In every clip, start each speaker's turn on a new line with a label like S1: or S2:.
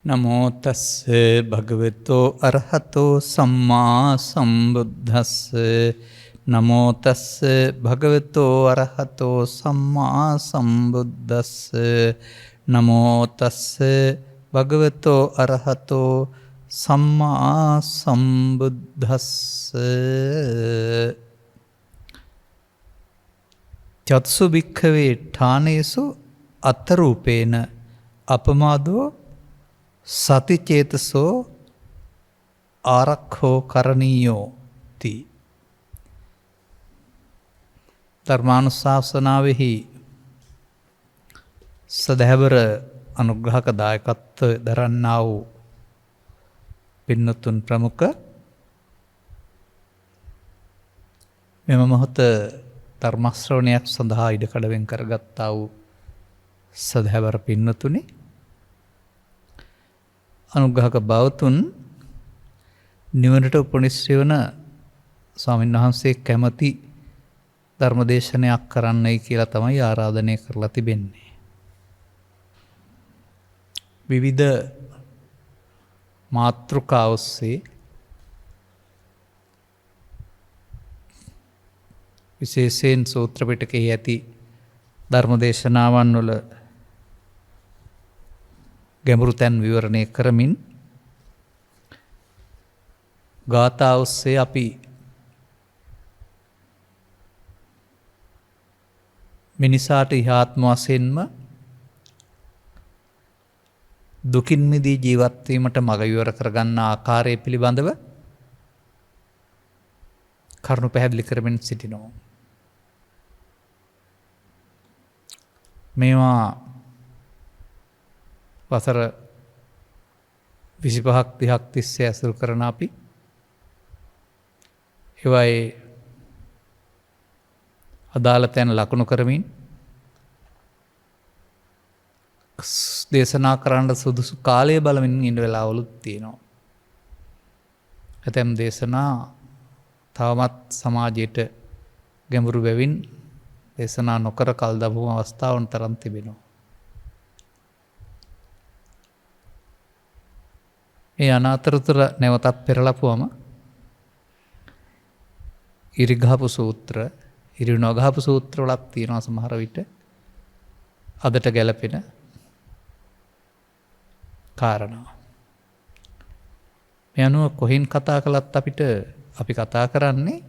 S1: නමෝ තස්ස භගවතෝ අරහතෝ සම්මා සම්බුද්දස්ස නමෝ තස්ස භගවතෝ අරහතෝ සම්මා සම්බුද්දස්ස නමෝ තස්ස භගවතෝ අරහතෝ සම්මා සම්බුද්දස්ස චත්සු භික්ඛවේ ඨානේසු අත්තරූපේන අපමාදෝ සතිචේතසෝ ආරක්ඛෝ කරණීයෝ ති. ධර්මානුශාසනාවෙහි සදහැවර අනුග්‍රහක දායකත්ව දරන්නා වූ පින්නතුන් ප්‍රමුඛ මෙම මොහොත ධර්ම ශ්‍රවණයක් සඳහා ඉඩකඩ වෙන් කරගත්තා වූ සදහැවර පින්නතුනි, අනුග්‍රහක බවතුන්, නිවනට උපනිශ්‍රේ වන ස්වාමීන් වහන්සේ කැමති ධර්මදේශනයක් කරන්නයි කියලා තමයි ආරාධනය කරලා තිබෙන්නේ. විවිධ මාතෘකා ඔස්සේ විශේෂයෙන් සූත්‍ර පිටකයේ ඇති ධර්මදේශනාවන් වල ගැඹුරු තැන් විවරණය කරමින් ගාථා ඔස්සේ අපි මිනිසාට ඉහාත්ම වශයෙන්ම දුකින් මිදී ජීවත් වීමට මඟ විවර කරගන්න ආකාරය පිළිබඳව කරුණු පැහැදිලි කරමින් සිටිනවා. මේවා වසර 25ක් 30ක් තිස්සේ ඇසුරු කරන අපි ඒවායේ අදාළ තැන් ලකුණු කරමින් දේශනා කරන්න සුදුසු කාලය බලමින් ඉන්න වෙලාවලුත් තියෙනවා. ඇතැම් දේශනා තවමත් සමාජයට ගැඹුරු බැවින් දේශනා නොකර කල් දබුම අවස්ථාවන් තරම් තිබෙනවා. මේ අනාතරතුර නැවතත් පෙරලපුවම ඉරිගහපු සූත්‍ර, ඉරි නොගහපු සූත්‍ර වලක් තියෙනවා සමහර විට අදට ගැලපෙන කාරණා. මේ අනුව කොහෙන් කතා කළත් අපිට අපි කතා කරන්නේ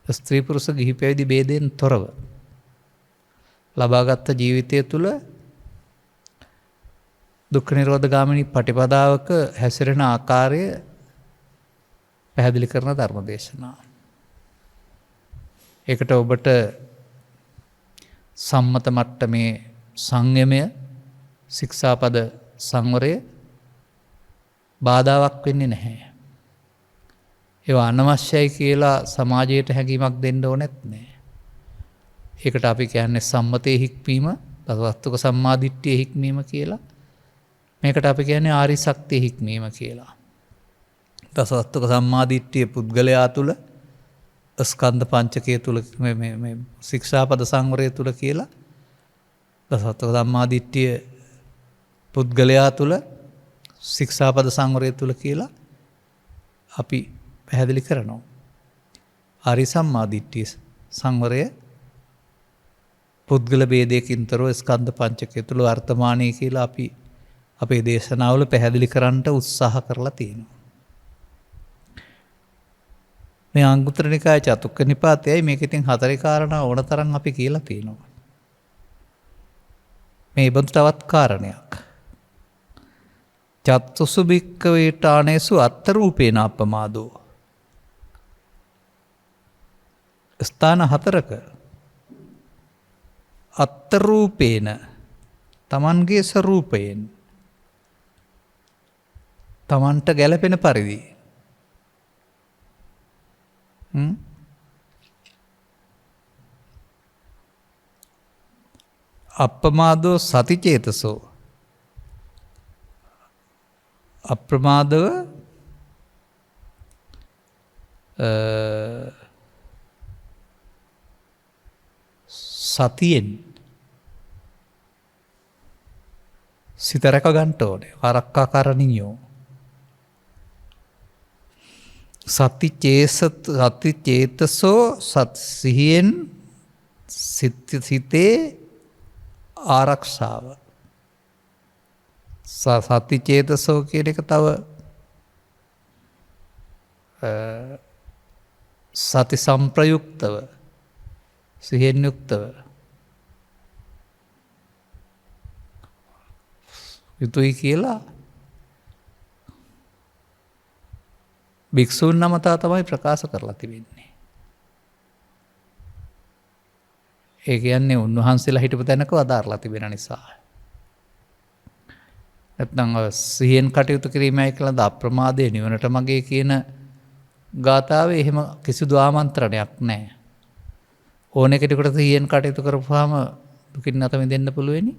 S1: ස්ත්‍රී පුරුෂ ගිහි පැවිදි ભેදයෙන් තොරව ලබාගත් ජීවිතය තුළ දුක්ඛ නිරෝධ ගාමිනී පටිපදාවක හැසිරෙන ආකාරය පැහැදිලි කරන ධර්ම දේශනා. ඒකට ඔබට සම්මත මට්ටමේ සංයමය, ශික්ෂාපද සංවරය බාධාවක් වෙන්නේ නැහැ. ඒවා අනවශ්‍යයි කියලා සමාජයට හැඟීමක් දෙන්න ඕනෙත් නෑ. ඒකට අපි කියන්නේ සම්මතයේ හික්මීම, තත්ත්වක සම්මාදිට්ඨියේ හික්මීම කියලා. මේකට අපි කියන්නේ ආරි ශක්තිය හික්මීම කියලා. තසවස්තුක සම්මාදිට්ඨිය පුද්ගලයා තුළ, ස්කන්ධ පංචකය තුළ, මේ ශික්ෂාපද සංවරය තුළ කියලා. තසවස්තුක සම්මාදිට්ඨිය පුද්ගලයා තුළ, ශික්ෂාපද සංවරය තුළ කියලා අපි පැහැදිලි කරනවා. ආරි සම්මාදිට්ඨිය සංවරය පුද්ගල ભેදයකින් තොරව ස්කන්ධ පංචකය තුළ වර්තමානයේ කියලා අපි අපේ දේශනාවල පැහැදිලි කරන්නට උත්සාහ කරලා තියෙනවා. මේ අංගුත්තර නිකාය චතුක්ක නිපාතයයි මේක ඉතින් හතරේ කාරණා ඕන තරම් අපි කියලා තියෙනවා. මේ බඳු තවත් කාරණයක්. චත්තුසු භික්ඛවේ ඨානේසු අත්තරූපේන අපමාදෝ. ස්ථාන හතරක අත්තරූපේන තමන්ගේ ස්වරූපයෙන් තමන්ට ගැලපෙන පරිදි අප්‍රමාදෝ සතිචේතසෝ, අප්‍රමාදව සතියෙන් සිත රැක ගන්න ඕනේ. ආරක්ෂා කරණියෝ. සති චේතසෝ සිහියෙන් සිතේ ආරක්ෂාව. සති චේතසෝ කියන එක තව සති සම්ප්‍රයුක්තව සිහියෙන් යුක්තව යුතුයි කියලා භික්ෂූන් නමතා තමයි ප්‍රකාශ කරලා තිබෙන්නේ. ඒ කියන්නේ උන්වහන්සේලා හිටපු තැනක අදාරලා තිබෙන නිසා. නැත්නම් සිහියෙන් කටයුතු කිරීමයි කියලාද අප්‍රමාදයේ නිවනට මගේ කියන ගාථාවේ එහෙම කිසිදු ආමන්ත්‍රණයක් නැහැ. ඕන කෙනෙකුට සිහියෙන් කටයුතු කරපුවාම දුකින් අත මිදෙන්න පුළුවෙනි.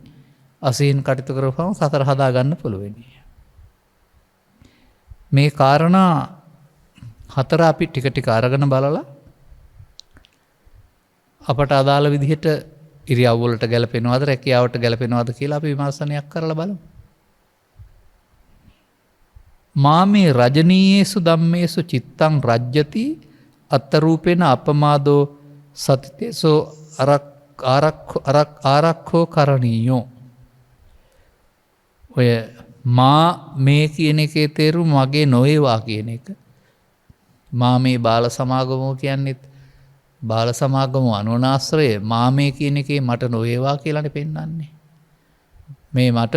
S1: අසිහියෙන් කටයුතු කරපුවාම සතර හදා ගන්න පුළුවෙනි. මේ කාරණා හතර අපි ටික ටික අරගෙන බලලා අපට අදාළ විදිහට ඉරියව් වලට ගැලපෙනවද රැකියාවට ගැලපෙනවද කියලා අපි විමර්ශනයක් කරලා බලමු. මාමේ රජනීයේසු ධම්මේසු චිත්තං රජ්‍යති අත්තරූපේන අපමාදෝ සතිතේසෝ ආරක්ඛෝ කරණීයෝ. ඔය මා මේ කියන එකේ තේරුම මගේ නොවේවා කියන එක. මා මේ බාල සමාගමෝ කියන්නේත් බාල සමාගමෝ අනුනාශ්‍රය මා මේ කියන එකේ මට නොවේවා කියලානේ පෙන්වන්නේ. මේ මට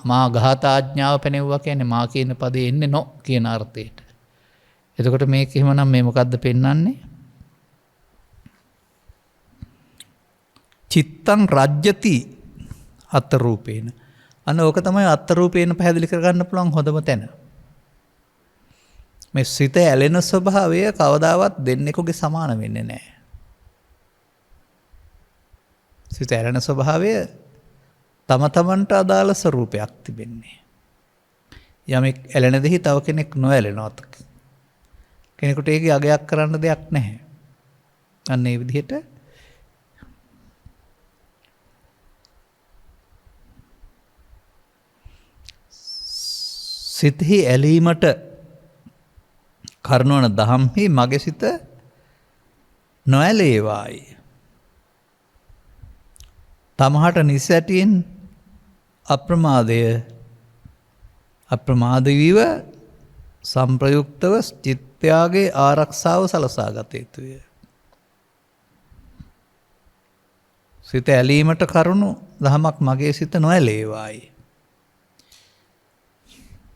S1: මා ඝාතාඥාව පැනෙවුවා කියන්නේ මා කියන පදේ එන්නේ නො කියන අර්ථයට. එතකොට මේක එහෙමනම් මේ මොකද්ද පෙන්වන්නේ? චිත්තං රජ්‍යති අත්තරූපේන. අන්න ඕක තමයි අත්තරූපේන පැහැදිලි කරගන්න පුළුවන් හොඳම තැන. මේ සිත ඇලෙන ස්වභාවය කවදාවත් දෙන්නෙකුගේ සමාන වෙන්නේ නැහැ. සිත ඇලෙන ස්වභාවය තම තමන්ට අදාළ ස්වરૂපයක් තිබෙන්නේ. යමෙක් ඇලෙන දෙහි තව කෙනෙක් නොඇලෙනවත්. කෙනෙකුට ඒකේ අගයක් කරන්න දෙයක් නැහැ. අන්න ඒ විදිහට සිතෙහි ඇලීමට කරුණවන දහම්හි මගේ සිත නොඇලේවායි. තමහට නිසැටියෙන් අප්‍රමාදවීව සම්ප්‍රයුක්තව චිත්තයාගේ ආරක්ෂාව සලසා ගත යුතුය. සිත ඇලීමට කරුණු දහමක් මගේ සිත නොඇලේවායි.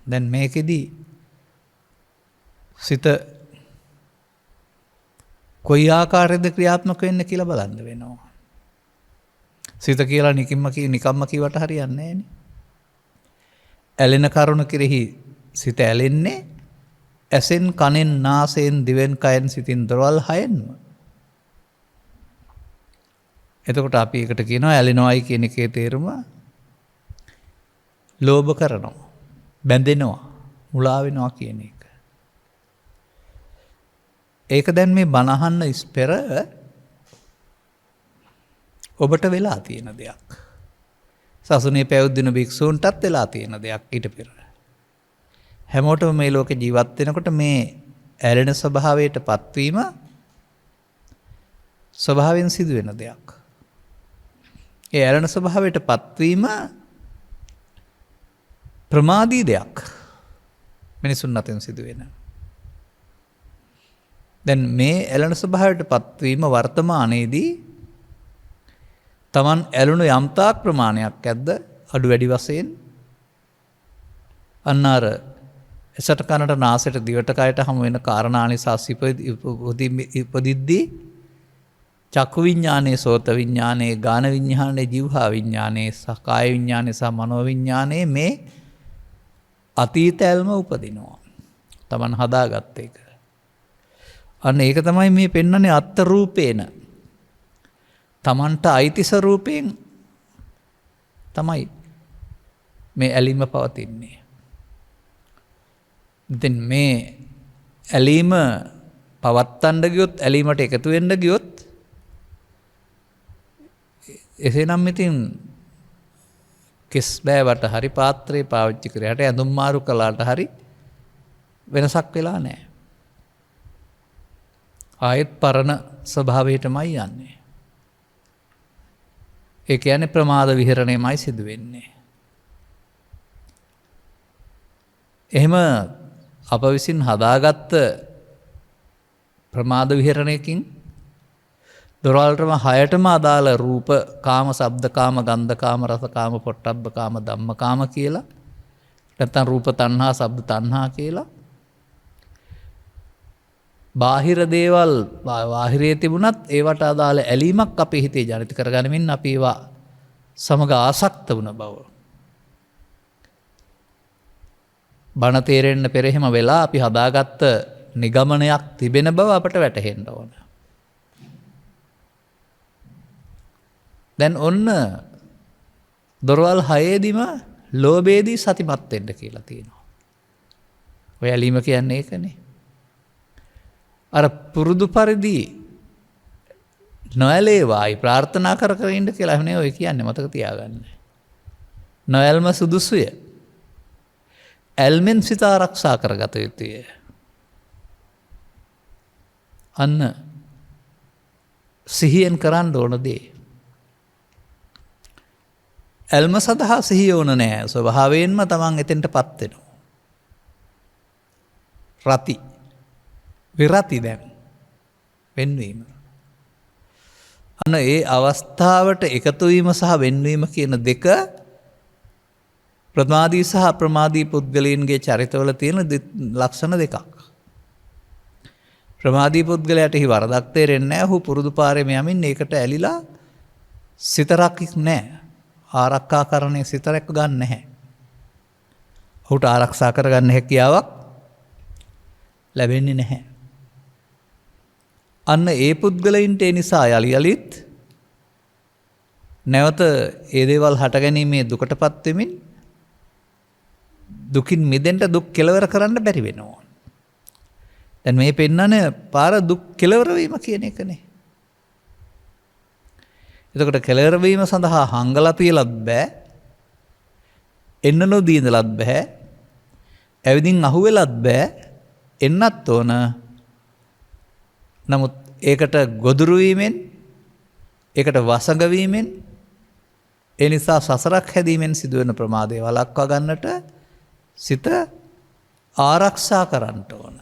S1: දැන් මේකෙදී සිත කොයි ආකාරයේද ක්‍රියාත්මක වෙන්නේ කියලා බලන්න වෙනවා. සිත කියලා නිකම්ම කීවට හරියන්නේ නැහැනේ. ඇලෙන කරුණ කෙරෙහි සිත ඇලෙන්නේ ඇසෙන් කනෙන් නාසයෙන් දිවෙන් කයෙන් සිතින් දොරවල් හයෙන්ම. එතකොට අපි ඒකට කියනවා ඇලෙනවයි කියන එකේ තේරුම ලෝභ කරනවා, බැඳෙනවා, මුලා වෙනවා කියන එක. ඒක දැන් මේ බණ අහන්න ඉස්පෙර ඔබට වෙලා තියෙන දෙයක්. සසුනේ පැවිදින භික්ෂූන්ටත් වෙලා තියෙන දෙයක් ඊට පෙර. හැමෝටම මේ ලෝකේ ජීවත් වෙනකොට මේ ඇලෙන ස්වභාවයට පත්වීම ස්වභාවයෙන් සිදුවෙන දෙයක්. ඒ ඇලෙන ස්වභාවයට පත්වීම ප්‍රමාදී දෙයක්. මිනිසුන් අතරින් සිදුවෙන. දැන් මේ ඇලෙන ස්වභාවයට පත්වීම වර්තමානයේදී තමන් ඇලුණු යම්තාක් ප්‍රමාණයක් ඇද්ද අඩු වැඩි වශයෙන් අන්න අර එසට කනට නාසයට දිවට කයට හමු වෙන කාරණා නිසා ඉපදිද්දී චක්කු විඤ්ඤාණය, සෝත විඤ්ඤාණය, ගාන විඤ්ඤාණය, જીවහා විඤ්ඤාණය, කාය විඤ්ඤාණය සහ මනෝ විඤ්ඤාණය මේ අතීත ඇල්ම උපදිනවා. තමන් හදාගත්ත එක. අන්න ඒක තමයි මේ පෙන්වන්නේ අත්ත රූපේන. තමන්ට අයිති ස්වરૂපයෙන් තමයි මේ ඇලීම පවතින්නේ. ඉතින් මේ ඇලීම පවත්තන්න ගියොත්, ඇලීමට එකතු වෙන්න ගියොත් එසේනම් ඉතින් කෙස් බෑවට හරි පාත්‍රේ පාවිච්චි කරයට ඇඳුම් මාරු කළාට හරි වෙනසක් වෙලා නැහැ. ආයෙත් පරණ ස්වභාවයටමයි යන්නේ. ඒ කියන්නේ ප්‍රමාද විහරණයමයි සිදු වෙන්නේ. එහෙම අප විසින් හදාගත්ත ප්‍රමාද විහරණයකින් දොරවල්ටම 6ටම අදාළ රූප කාම, ශබ්ද කාම, ගන්ධ කාම, රස කාම, පොට්ටබ්බ කාම, ධම්ම කාම කියලා නැත්නම් රූප තණ්හා, ශබ්ද තණ්හා කියලා බාහිර දේවල් බාහිරයේ තිබුණත් ඒවට අදාළ ඇලීමක් අපේ හිතේ ජනිත කරගනිමින් අපි ඒවා සමග ආසක්ත වුණ බව. බණ තේරෙන්න පෙර එහෙම වෙලා අපි හදාගත්ත නිගමනයක් තිබෙන බව අපට වැටහෙන්න ඕන. දැන් ඔන්න දොරවල් 6ෙදිම ලෝභයේදී සතිමත් වෙන්න කියලා තියෙනවා. ඔය ඇලීම කියන්නේ ඒකනේ. අර පුරුදු පරිදි නොඇලේවායි ප්‍රාර්ථනා කර කර ඉන්න කියලා නේ ඔය කියන්නේ, මතක තියාගන්න. නොඇල්ම සුදුසුය. ඇල්මෙන් සිත ආරක්ෂා කරගත යුතුය. අන්න සිහියෙන් කරන්න ඕන දේ. ඇල්ම සඳහා සිහිය ඕන නෑ. ස්වභාවයෙන්ම තමන් එතෙන්ටපත් වෙනවා. රති විරති දැන් වෙන්වීම. අන්න ඒ අවස්ථාවට එකතු වීම සහ වෙන්වීම කියන දෙක ප්‍රමාදී සහ අප්‍රමාදී පුද්ගලයන්ගේ චරිතවල තියෙන ලක්ෂණ දෙකක්. ප්‍රමාදී පුද්ගලයාට එහි වරදක් තේරෙන්නේ නැහැ. ඔහු පුරුදු පාරේම යමින් ඒකට ඇලිලා සිත රකින්නේ නැහැ. ආරක්ෂාකරණයේ සිත රැක ගන්න නැහැ. ඔහුට ආරක්ෂා කරගන්න හැකියාවක් ලැබෙන්නේ නැහැ. අන්න ඒ පුද්ගලයින්ට ඒ නිසා යලි යලිත් නැවත ඒ දේවල් හටගැනීමේ දුකටපත් වෙමින් දුකින් මිදෙන්න දුක් කෙලවර කරන්න බැරි වෙනවා. දැන් මේ පෙන්නන පාර දුක් කෙලවර වීම කියන එකනේ. එතකොට කෙලවර වීම සඳහා හංගලා තියලත් බෑ. එන්න නොදී ඉඳලත් බෑ. ඇවිදින් අහුවෙලත් බෑ. එන්නත් ඕන. නමුත් ඒකට ගොදුරු වීමෙන්, ඒකට වසඟ වීමෙන්, ඒ නිසා සසරක් හැදීමෙන් සිදුවෙන ප්‍රමාදය වළක්වා ගන්නට සිත ආරක්ෂා කරන්න ඕන.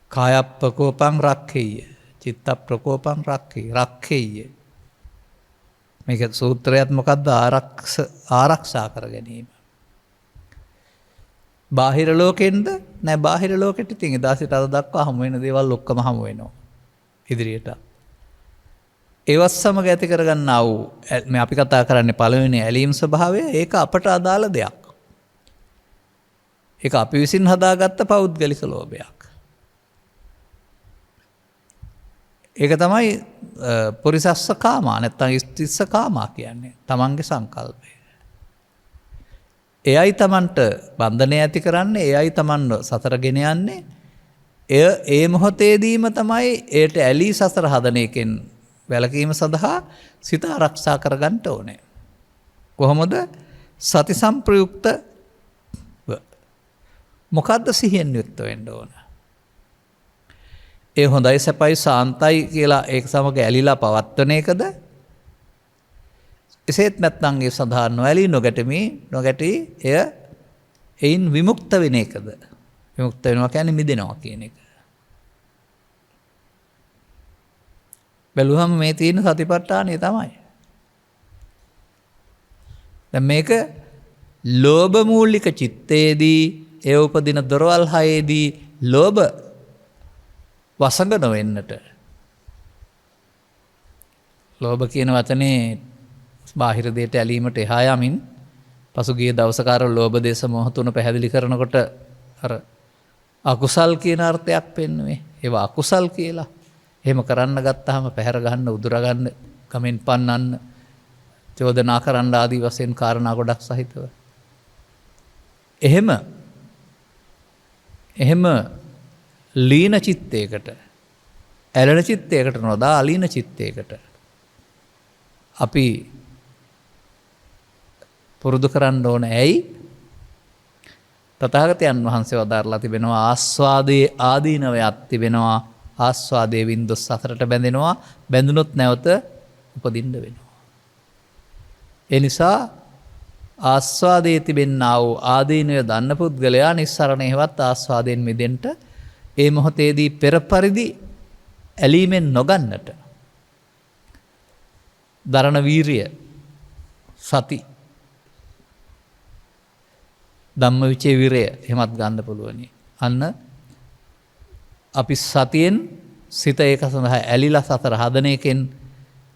S1: කාය ප්‍රකෝපං රක්ඛේය, චිත්ත ප්‍රකෝපං රක්ඛේය. මේක සූත්‍රයත් මොකද්ද? ආරක්ෂා කර ගැනීම. බාහිර ලෝකෙන්ද නෑ, බාහිර ලෝකෙට ඉතින් එදා සිට අද දක්වා හමු වෙන දේවල් ඔක්කොම හමු වෙනවා ඉදිරියට. ඒවත් සමග ඇති කරගන්නා වූ මේ අපි කතා කරන්නේ පළවෙනි ඇලීම් ස්වභාවය. ඒක අපට අදාළ දෙයක්. ඒක අපි විසින් හදාගත්ත පෞද්ගලික ලෝභයක්. ඒක තමයි පුරිසස්ස කාමා නැත්නම් ස්තිස්ස කාමා කියන්නේ. තමන්ගේ සංකල්පය. එයයි තමන්ට බන්ධනය ඇති කරන්නේ, එයයි තමන්ව සතර ගෙන යන්නේ. එය ඒ මොහොතේදීම තමයි ඒට ඇලී සසර හදන එකෙන් වැළකීම සඳහා සිත ආරක්ෂා කරගන්න ඕනේ. කොහොමද? සති සම්ප්‍රයුක්ත මොකද්ද? සිහියෙන් යුක්ත වෙන්න ඕන. ඒ හොඳයි සැපයි සාන්තයි කියලා ඒක සමග ඇලිලා පවත්වන එකද? එසේත් නැත්නම් ඒ සඳහා නොඇලී නොගැටි එය එයින් විමුක්ත වෙන එකද? විමුක්ත වෙනවා කියන්නේ මිදෙනවා කියන එක. බැලුවම මේ තියෙන සතිපට්ඨානය තමයි. දැන් මේක ලෝභ මූලික චිත්තයේදී ඒ උපදින දොරවල් හයේදී ලෝභ වසඟ නොවෙන්නට. ලෝභ කියන වචනේ බාහිර දෙයට ඇලීමට එහා යමින් පසුගිය දවසක අර ලෝභ දේශ මොහ තුන පැහැදිලි කරනකොට අර අකුසල් කියන අර්ථයක් පෙන්වුවේ. ඒවා අකුසල් කියලා. එහෙම කරන්න ගත්තාම පැහැර ගන්න, උදුර ගන්න, කමෙන් පන්නන්න, චෝදනා කරන්න ආදී වශයෙන් කාරණා ගොඩක් සහිතව. එහෙම ලීන චිත්තයකට, ඇලෙන චිත්තයකට නොදා අලීන චිත්තයකට අපි පුරුදු කරන්න ඕන. ඇයි? තථාගතයන් වහන්සේ වදාරලා තිබෙනවා ආස්වාදයේ ආදීනවයක් තිබෙනවා. ආස්වාදයේ වින්දොස් සතරට බැඳෙනවා. බැඳුනොත් නැවත උපදින්න වෙනවා. ඒ නිසා ආස්වාදයේ තිබෙන්නා වූ ආදීනව දන්න පුද්ගලයා නිස්සරණ හේවත් ආස්වාදයෙන් මිදෙන්න ඒ මොහොතේදී පෙර පරිදි ඇලීමෙන් නොගන්නට දරණ වීරිය සති ධම්මවිචේ විරය එහෙමත් ගන්න පුළුවනි. අන්න අපි සතියෙන් සිත ඒක සඳහා ඇලිලා සතර හදන එකෙන්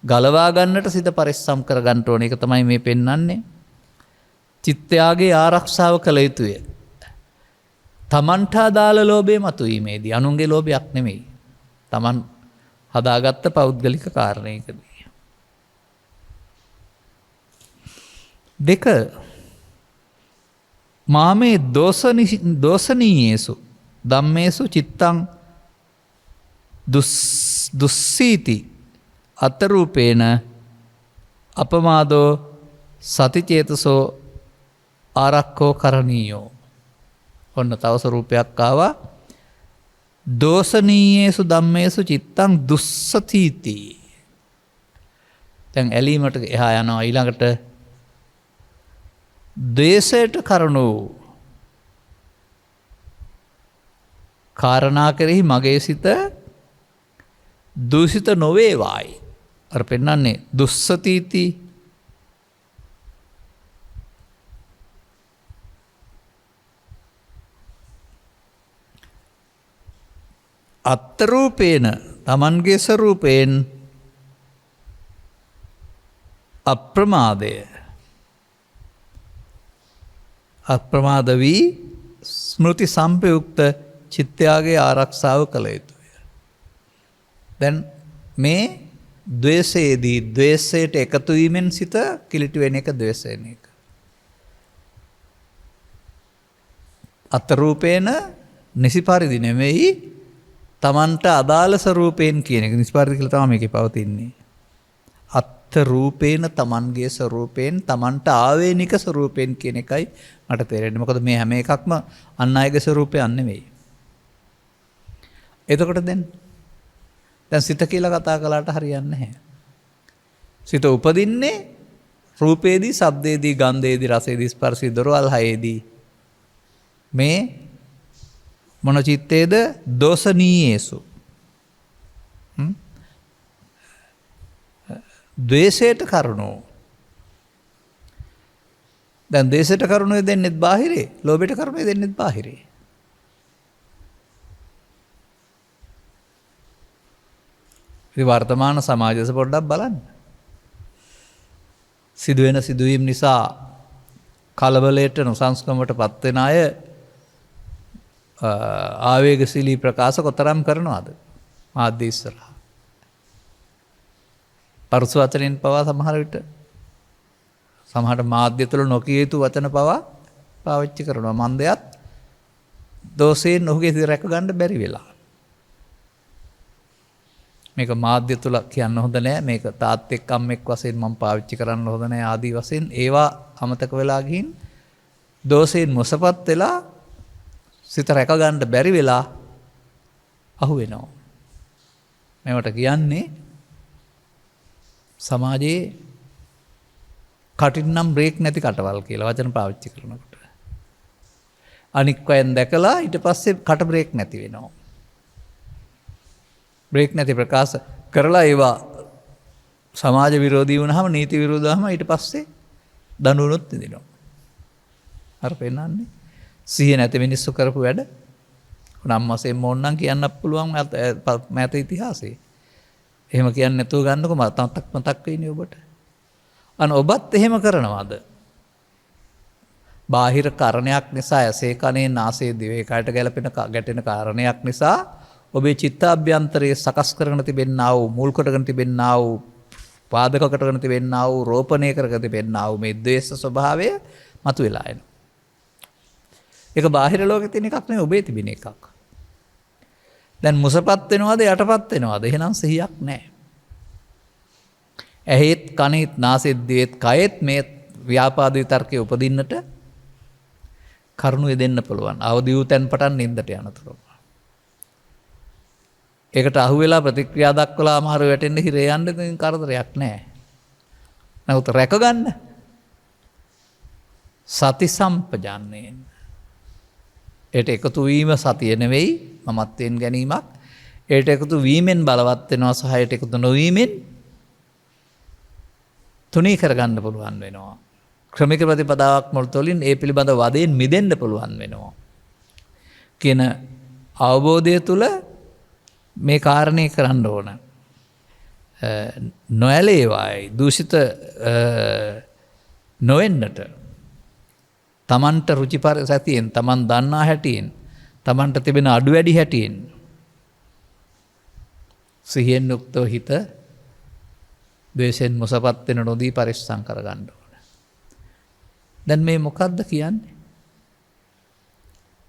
S1: ගලවා ගන්නට සිත පරිස්සම් කර ගන්න ඕනේ. ඒක තමයි මේ පෙන්වන්නේ. චිත්තයාගේ ආරක්ෂාව කළ යුතුය. තමන්ට අදාළ ලෝභය මතුවීමේදී අනුන්ගේ ලෝභයක් නෙමෙයි. තමන් හදාගත්ත පෞද්ගලික කාරණයකදී. දෙක මාමේ දෝසනීයේසු ධම්මේසු චිත්තං දුස්සීති අතරූපේන අපමාදෝ සතිචේතසෝ ආරක්කෝ කරණීයෝ. ඔන්න තව ස්වරූපයක් ආවා. දෝසනීයේසු ධම්මේසු චිත්තං දුස්සතිති. දැන් ඇලීමට එහා යනවා. ඊළඟට ද්වේෂයට කරුණු කාරණා කෙරෙහි මගේ සිත දූෂිත නොවේවායි. අර පෙන්නන්නේ දුස්සතිති. අත්තරූපේන තමන්ගේ ස්වරූපයෙන් අප්‍රමාදය අප්‍රමාද වී ස්මෘති සම්පයුක්ත චිත්තයාගේ ආරක්ෂාව කළ යුතුය. දැන් මේ ද්වේෂයේදී ද්වේෂයට එකතු වීමෙන් සිත කිලිටි වෙන එක ද්වේෂයෙන් එක. අත්තරූපේන නිසි පරිදි නෙමෙයි තමන්ට අදාළ ස්වරූපයෙන් කියන එක. නිසි පරිදි කියලා තමයි මේකේ පවතින්නේ. අත්තරූපේන තමන්ගේ ස්වරූපයෙන් තමන්ට ආවේනික ස්වරූපයෙන් කියන එකයි මට තේරෙන්නේ. මොකද මේ හැම එකක්ම අන් අයගේ ස්වරූපයක් නෙමෙයි. එතකොට දැන් සිත කියලා කතා කළාට හරියන්නේ නැහැ. සිත උපදින්නේ රූපේදී, ශබ්දේදී, ගන්ධේදී, රසේදී, ස්පර්ශී දොරවල් හයේදී. මේ මොන චිත්තේද? දෝසනීයේසු. ද්වේෂයට කරුණෝ. දැන් ද්වේෂයට කරුණෝ දෙන්නෙත් බාහිරේ, ලෝභයට කරුණෝ දෙන්නෙත් බාහිරේ. ඉතින් වර්තමාන සමාජය පොඩ්ඩක් බලන්න. සිදුවෙන සිදුවීම් නිසා කලබලයට නොසන්සුන්කමට පත් වෙන අය ආවේගශීලී ප්‍රකාශ කොතරම් කරනවද මාධ්‍ය ඉස්සරහා. පරුස වචනෙන් පවා සමහර විට සමහර මාධ්‍ය තුළ නොකිය යුතු වචන පවා පාවිච්චි කරනවා. මන්දයත් දෝෂයෙන් ඔහුගේ සිත රැක ගන්න බැරි වෙලා. මේක මාධ්‍ය තුළ කියන්න හොඳ නෑ. මේක තාත්තෙක් අම්මෙක් වශයෙන් මම පාවිච්චි කරන්න හොඳ නෑ ආදී වශයෙන් ඒවා අමතක වෙලා ගිහින් දෝෂයෙන් මොසපත් වෙලා සිත රැක ගන්න බැරි වෙලා අහු වෙනවා. මේවට කියන්නේ සමාජයේ කටින්නම් බ්‍රේක් නැති කටවල් කියලා වචන පාවිච්චි කරනකොට. අනික් අයන් දැකලා ඊට පස්සේ කට බ්‍රේක් නැති වෙනවා. බ්‍රේක් නැති ප්‍රකාශ කරලා ඒවා සමාජ විරෝධී වුණාම, නීති විරෝධී වුණාම ඊට පස්සේ දඬුවමක් දෙනවා. අර පෙන්නන්නේ සිහිය නැති මිනිස්සු කරපු වැඩ. නම් වශයෙන් ඕනනම් කියන්න පුළුවන් මෑත ඉතිහාසයේ. එහෙම කියන්නේ නැතුව ගන්නකො මතක් වෙන්නේ ඔබට. අන ඔබත් එහෙම කරනවද? බාහිර කාරණයක් නිසා, ඇසේ කනේ නාසයේ දිවේ කයට ගැටෙන කාරණයක් නිසා ඔබේ චිත්තාභ්‍යන්තරයේ සකස් කරගෙන තිබෙන්නා වූ, මුල් කොටගෙන තිබෙන්නා වූ, පාදක කොටගෙන තිබෙන්නා වූ, රෝපණය කරගෙන තිබෙන්නා වූ මේ ද්වේෂ ස්වභාවය මතුවලා එනවා. ඒක බාහිර ලෝකේ තියෙන එකක් නෙවෙයි, ඔබේ තිබෙන එකක්. දැන් මුසපත් වෙනවද යටපත් වෙනවද? එහෙනම් සිහියක් නැහැ. ඇහෙත් කනෙත් නාසෙත් දිවෙත් කයෙත් මේ ව්‍යාපාද විතර්කයේ උපදින්නට කරුණු දෙන්න පුළුවන්. අවදි වූ තැන් පටන් නින්දට යනතුරු. ඒකට අහු වෙලා ප්‍රතික්‍රියා දක්වලා අමාරු වැටෙන්න හිරේ යන්න ඉතින් කරදරයක් නැහැ. නමුත් රැක ගන්න සති සම්පජාන්නයෙන්. ඒට එකතු වීම සතිය නෙවෙයි මමත්වයෙන් ගැනීමක්. ඒට එකතු වීමෙන් බලවත් වෙනවා සහ ඒට එකතු නොවීමෙන් තුනී කරගන්න පුළුවන් වෙනවා. ක්‍රමික ප්‍රතිපදාවක් මුල්තොලින් ඒ පිළිබඳ වදයෙන් මිදෙන්න පුළුවන් වෙනවා. කියන අවබෝධය තුළ මේ කාරණය කරන්න ඕන. නොඇලේවායි දූෂිත නොවෙන්නට තමන්ට රුචිපර සැතියෙන් තමන් දන්නා හැටියෙන් තමන්ට තිබෙන අඩු වැඩි හැටියෙන් සිහියෙන් යුක්තව හිත ද්වේෂයෙන් මුසපත් වෙන නොදී පරිස්සම් කරගන්න ඕන. දැන් මේ මොකද්ද කියන්නේ?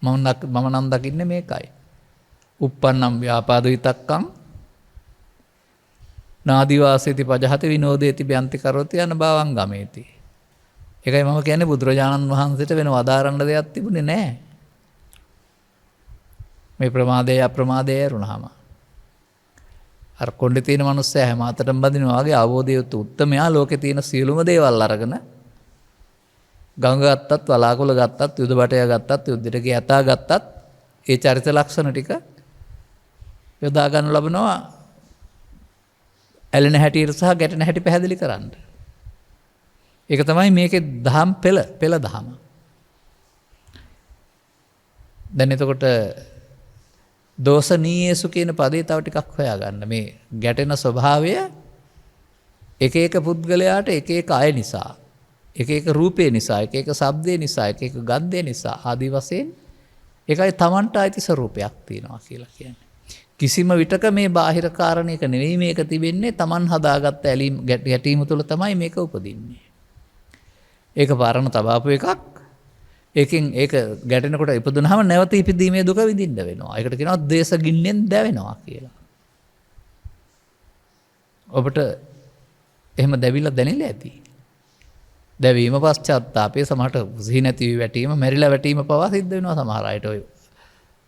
S1: මම නම් දකින්නේ මේකයි. uppannam ව්‍යාපාද විතක්කං නාදිවාසේති පජහති විනෝදේති බ්‍යන්ති කරෝති යන භවං ගමේති. ඒකයි මම කියන්නේ බුදුරජාණන් වහන්සේට වෙන වදාරන්න දෙයක් තිබුණේ නැහැ. මේ ප්‍රමාදයේ අප්‍රමාදයේ ඇරුණාම අර කොණ්ඩේ තියෙන මිනිස්සයා හැම අතටම බඳිනවා වගේ අවබෝධය උත්තමයා ලෝකේ තියෙන සියලුම දේවල් අරගෙන ගඟ ගත්තත් වලාකුළු ගත්තත් යුද බටය ගත්තත් යුද්ධයට ගිය යතා ගත්තත් ඒ චරිත ලක්ෂණ ටික යොදා ගන්න ලබනවා ඇලෙන හැටියට සහ ගැටෙන හැටි පැහැදිලි කරන්න. ඒක තමයි මේකේ දහම් පෙළ දහම. දැන් එතකොට දෝෂනීයසු කියන පදේ තව ටිකක් හොයාගන්න. මේ ගැටෙන ස්වභාවය එක එක පුද්ගලයාට එක එක අය නිසා, එක එක රූපේ නිසා, එක එක ශබ්දේ නිසා, එක එක ගන්ධය නිසා ආදී වශයෙන් ඒකයි Tamanට අයිති ස්වરૂපයක් තියෙනවා කියලා කියන්නේ. කිසිම විටක මේ බාහිර කාරණයක නෙවෙයි මේක තිබෙන්නේ. Taman හදාගත්ත ඇලීම් ගැටීම තුළ තමයි මේක උපදින්නේ. ඒක පාරණ තබාපු එකක්. ඒකෙන් ඒක ගැටෙනකොට ඉපදුනහම නැවත ඉපදීමේ දුක විඳින්න වෙනවා. ඒකට කියනවා ද්වේෂ ගින්නෙන් දැවෙනවා කියලා. ඔබට එහෙම දැවිලා දැනෙලා ඇති. දැවීම පශ්චාත්තාපය සමහරට සිහි නැති වී වැටීම, මැරිලා වැටීම පවා සිද්ධ වෙනවා සමහර අයට ඔය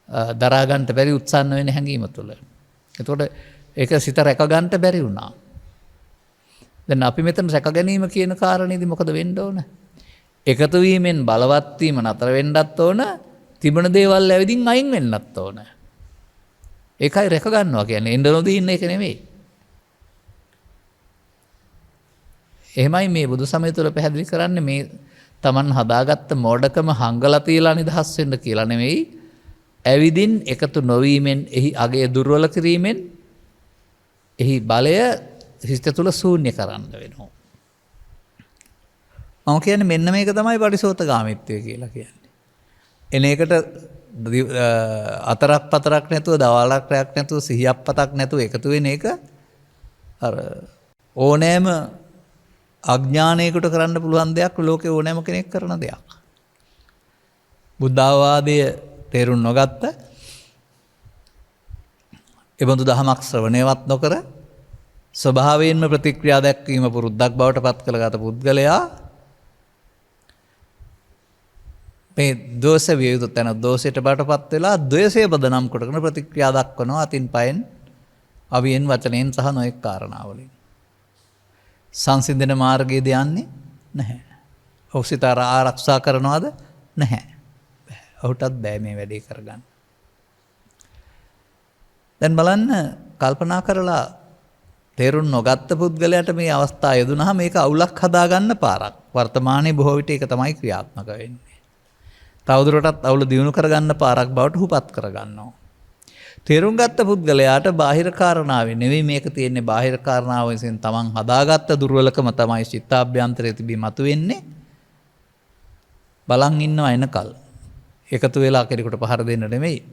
S1: දරා ගන්නට බැරි උත්සන්න වෙන හැඟීම තුළ. එතකොට ඒක සිත රැක ගන්නට බැරි වුණා. දැන් අපි මෙතන රැක ගැනීම කියන කාරණේදී මොකද වෙන්න ඕන? එකතු වීමෙන් බලවත් වීම නතර වෙන්නත් ඕන. තිබුණ දේවල් ඇවිදින් අයින් වෙන්නත් ඕන. ඒකයි රැක ගන්නවා කියන්නේ. එන්න නොදී ඉන්න එක නෙමෙයි. එහෙමයි මේ බුදු සමය තුළ පැහැදිලි කරන්නේ මේ Taman හදාගත්ත මෝඩකම හංගලා තියලා නිදහස් වෙන්න කියලා නෙමෙයි. ඇවිදින් එකතු නොවීමෙන් එහි අගය දුර්වල කිරීමෙන් එහි බලය හිත තුළ ශූන්‍ය කරන්න වෙනවා. මම කියන්නේ මෙන්න මේක තමයි පටිසෝතගාමීත්වය කියලා කියන්නේ. එන එකට අතරක් පතරක් නැතුව දවල්ක් රැයක් නැතුව සිහියක් පතක් නැතුව එකතු වෙන එක අර ඕනෑම අඥානයකට කරන්න පුළුවන් දෙයක් ලෝකේ ඕනෑම කෙනෙක් කරන දෙයක්. බුද්ධාවාදය තේරුම් නොගත්ත එබඳු දහමක් ශ්‍රවණයවත් නොකර ස්වභාවයෙන්ම ප්‍රතික්‍රියා දැක්වීම පුරුද්දක් බවට පත් කළගත පුද්ගලයා මේ දෝෂ විය යුතු තැන දෝෂයට බාටපත් වෙලා ද්වේෂය පදනම් කොටගෙන ප්‍රතික්‍රියා දක්වනවා අතින් පයෙන් අවියෙන් වචනයෙන් සහ නොඑක් කාරණාවලින්. සංසිඳන මාර්ගයේද යන්නේ නැහැ. ඔහු සිත ආරක්ෂා කරනවද? නැහැ. ඔහුටත් බෑ මේ වැඩේ කරගන්න. දැන් බලන්න කල්පනා කරලා තේරුම් නොගත්ත පුද්ගලයාට මේ අවස්ථාව යෙදුනහම මේක අවුලක් හදාගන්න පාරක්. වර්තමානයේ බොහෝ විට ඒක තමයි ක්‍රියාත්මක වෙන්නේ. තවදුරටත් අවුල දියුණු කරගන්න පාරක් බවට හුපත් කරගන්නවා. තේරුම් ගත්ත පුද්ගලයාට බාහිර කාරණාවේ නෙවෙයි මේක තියෙන්නේ. බාහිර කාරණාව විසින් තමන් හදාගත්ත දුර්වලකම තමයි චිත්තාභ්‍යන්තරයේ තිබී මතුවෙන්නේ. බලන් ඉන්නවා එනකල්. එකතු වෙලා කෙනෙකුට පහර දෙන්න නෙමෙයි.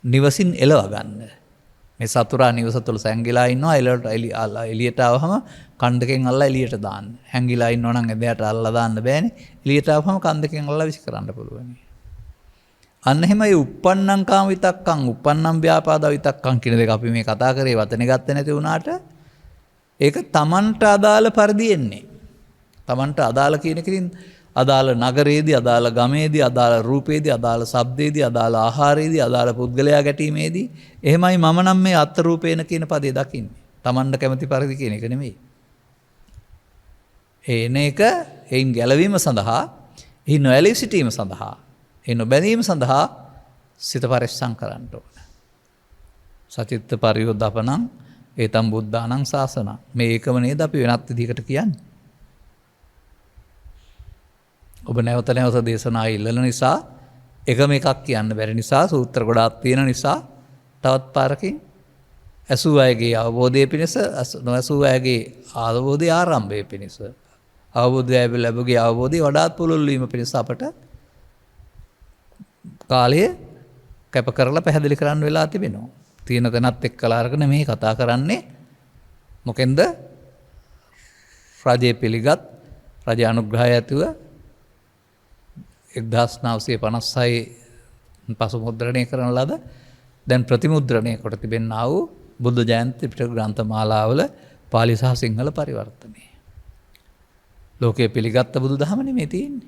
S1: නිවසින් එලව ගන්න. මේ සතුරා නිවස තුළ සැංගිලා ඉන්නවා. එළියට ආවම කන් දෙකෙන් අල්ලලා එළියට දාන්න. හැංගිලා ඉන්නවා නම් එදයට අල්ලලා දාන්න බෑනේ. එළියට ආවම කන් දෙකෙන් අල්ලලා විසි කරන්න පුළුවන්. අන්න එහෙමයි uppannam කාම විතක්කං uppannam ව්‍යාපාද විතක්කං කියන දෙක අපි මේ කතා කරේ වචනේ ගත්තේ නැති වුණාට ඒක Tamanට අදාළ පරිදි එන්නේ. Tamanට අදාළ කියන එකකින් අදාළ නගරයේදී, අදාළ ගමේදී, අදාළ රූපේදී, අදාළ ශබ්දේදී, අදාළ ආහාරයේදී, අදාළ පුද්ගලයා ගැටීමේදී එහෙමයි මම නම් මේ අත්ථ රූපේන කියන පදේ දකින්නේ. Tamanට කැමති පරිදි කියන එක නෙමෙයි. එන එක එයින් ගැලවීම සඳහා, එහි නොඇලී සිටීම සඳහා, ඒ නොබැඳීම සඳහා සිත පරිස්සම් කරන්න ඕන. සචිත්ත පරියෝද්ධපනං ඒතම් බුද්ධානං ශාසනං. මේ ඒකම නේද අපි වෙනත් විදිහකට කියන්නේ. ඔබ නැවත නැවත දේශනා ඉල්ලන නිසා, එකම එකක් කියන්න බැරි නිසා, සූත්‍ර ගොඩාක් තියෙන නිසා තවත් පාරකින් ඇසූ අයගේ අවබෝධය පිණිස, නොඇසූ අයගේ අවබෝධය ආරම්භය පිණිස, අවබෝධය ලැබුගේ අවබෝධය වඩාත් පුළුල් වීම පිණිස අපට කාලය කැප කරලා පැහැදිලි කරන්න වෙලා තිබෙනවා. තියෙන තැනත් එක්කලා අරගෙන මේ කතා කරන්නේ මොකෙන්ද? රජයේ පිළිගත්, රජ අනුග්‍රහය ඇතුව 1956 පසු මුද්‍රණය කරන ලද, දැන් ප්‍රතිමුද්‍රණය කොට තිබෙනා වූ බුද්ධ ජයන්ති පිටක ග්‍රන්ථ මාලාවල පාලි සහ සිංහල පරිවර්තනය. ලෝකයේ පිළිගත්ත බුදු දහම නෙමෙයි තියෙන්නේ.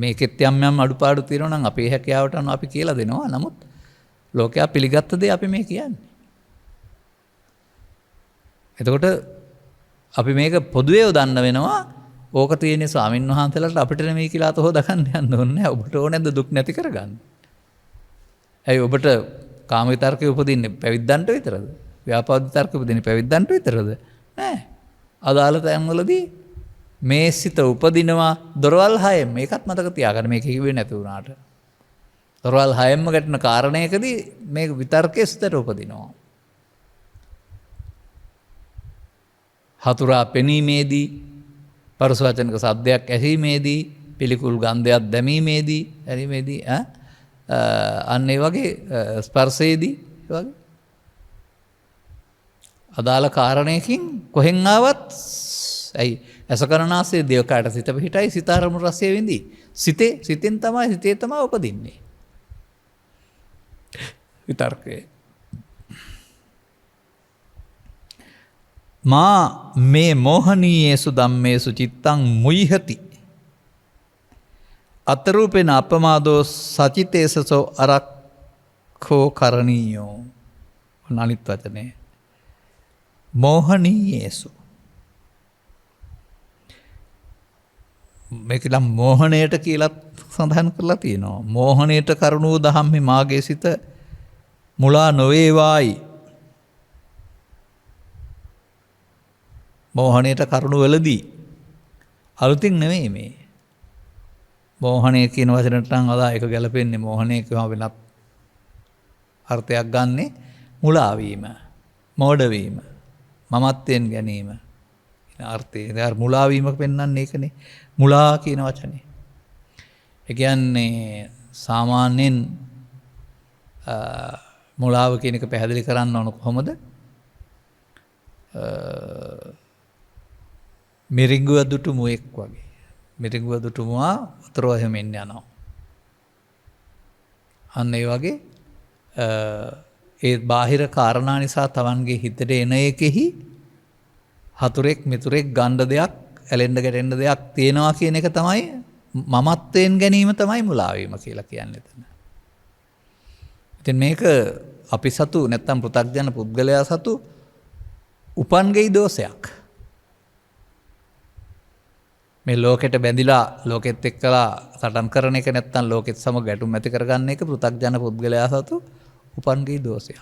S1: මේකෙත් යම් අඩුපාඩු තියෙනවා නම් අපේ හැකියාවට අනුව අපි කියලා දෙනවා. නමුත් ලෝකයා පිළිගත්ත දේ අපි මේ කියන්නේ. එතකොට අපි මේක පොදුවේ උදන්න වෙනවා. ඕක තියෙන්නේ ස්වාමින් වහන්සේලාට, අපිට නෙමෙයි කියලා අත හොදගන්න යන්න ඕනේ නැහැ. ඔබට ඕනේද දුක් නැති කරගන්න? ඇයි ඔබට කාම විතර්කේ උපදින්නේ පැවිද්දන්ට විතරද? ව්‍යාපාද විතර්කේ උපදින්නේ පැවිද්දන්ට විතරද? නෑ. අදාළ තැන්වලදී මේ සිත උපදිනවා දොරවල් 6ෙන්. මේකත් මතක තියාගන්න, මේක කිව්වේ නැති වුණාට. දොරවල් 6ෙන්ම ගැටෙන කාරණයකදී මේ විතර්කයේ සිතට උපදිනවා. හතුරා පෙනීමේදී, පරස වචනක සද්දයක් ඇසීමේදී, පිළිකුල් ගන්ධයක් දැමීමේදී, ඇරීමේදී, අන්න ඒ වගේ ස්පර්ශයේදී වගේ අදාළ කාරණයකින් කොහෙන් ආවත් ඇයි අසකරණාසේ දේවකාට සිත පිහිටයි, සිත අරමුණු රසය විඳි. සිතෙන් තමයි, සිතේ තමයි උපදින්නේ විතර්කය. මා මේ මෝහනීයේසු ධම්මේසු චිත්තං මුයිහති අතරූපේන අපමාදෝ සචිතේසසෝ අරක්ඛෝ කරණීයෝ. අනිත් වචනේ මෝහනීයේසු. මේක නම් මෝහණයට කියලා සඳහන් කරලා තියෙනවා. මෝහණයට කරුණෝ දහම්මේ මාගේ සිත මුලා නොවේවායි. මෝහණයට කරුණු වලදී අලුතින් නෙමෙයි මේ. මෝහණය කියන වචනට නම් අදා ඒක ගැලපෙන්නේ. මෝහණය කියවම වෙනත් අර්ථයක් ගන්නෙ මුලා වීම, මෝඩ වීම, මමත්වයෙන් ගැනීම කියන අර්ථය. ඒදාර මුලා වීම පෙන්වන්නේ ඒකනේ. මුලා කියන වචනේ. ඒ කියන්නේ සාමාන්‍යයෙන් මුලාව කියන එක පැහැදිලි කරන්න ඕන කොහොමද? මිරිඟුව දුටු මුවෙක් වගේ. මිරිඟුව දුටු මුවා වතුර හැමෙන්න යනවා. අන්න ඒ වගේ ඒ බාහිර කාරණා නිසා Tamanගේ හිතට එන එකෙහි හතුරෙක් මිතුරෙක් ගණ්ඩ දෙයක්, ඇලෙන්න ගැටෙන්න දෙයක් තියෙනවා කියන එක තමයි මමත්වයෙන් ගැනීම තමයි මුලාවීම කියලා කියන්නේ එතන. ඉතින් මේක අපි සතු නැත්තම් පෘථග්ජන පුද්ගලයා සතු උපන්ගෙයි දෝෂයක්. මේ ලෝකෙට බැඳිලා ලෝකෙත් එක්කලා සටන් කරන එක නැත්තම් ලෝකෙත් සමග ගැටුම් ඇති කරගන්න එක පෘථග්ජන පුද්ගලයා සතු උපන්ගෙයි දෝෂයක්.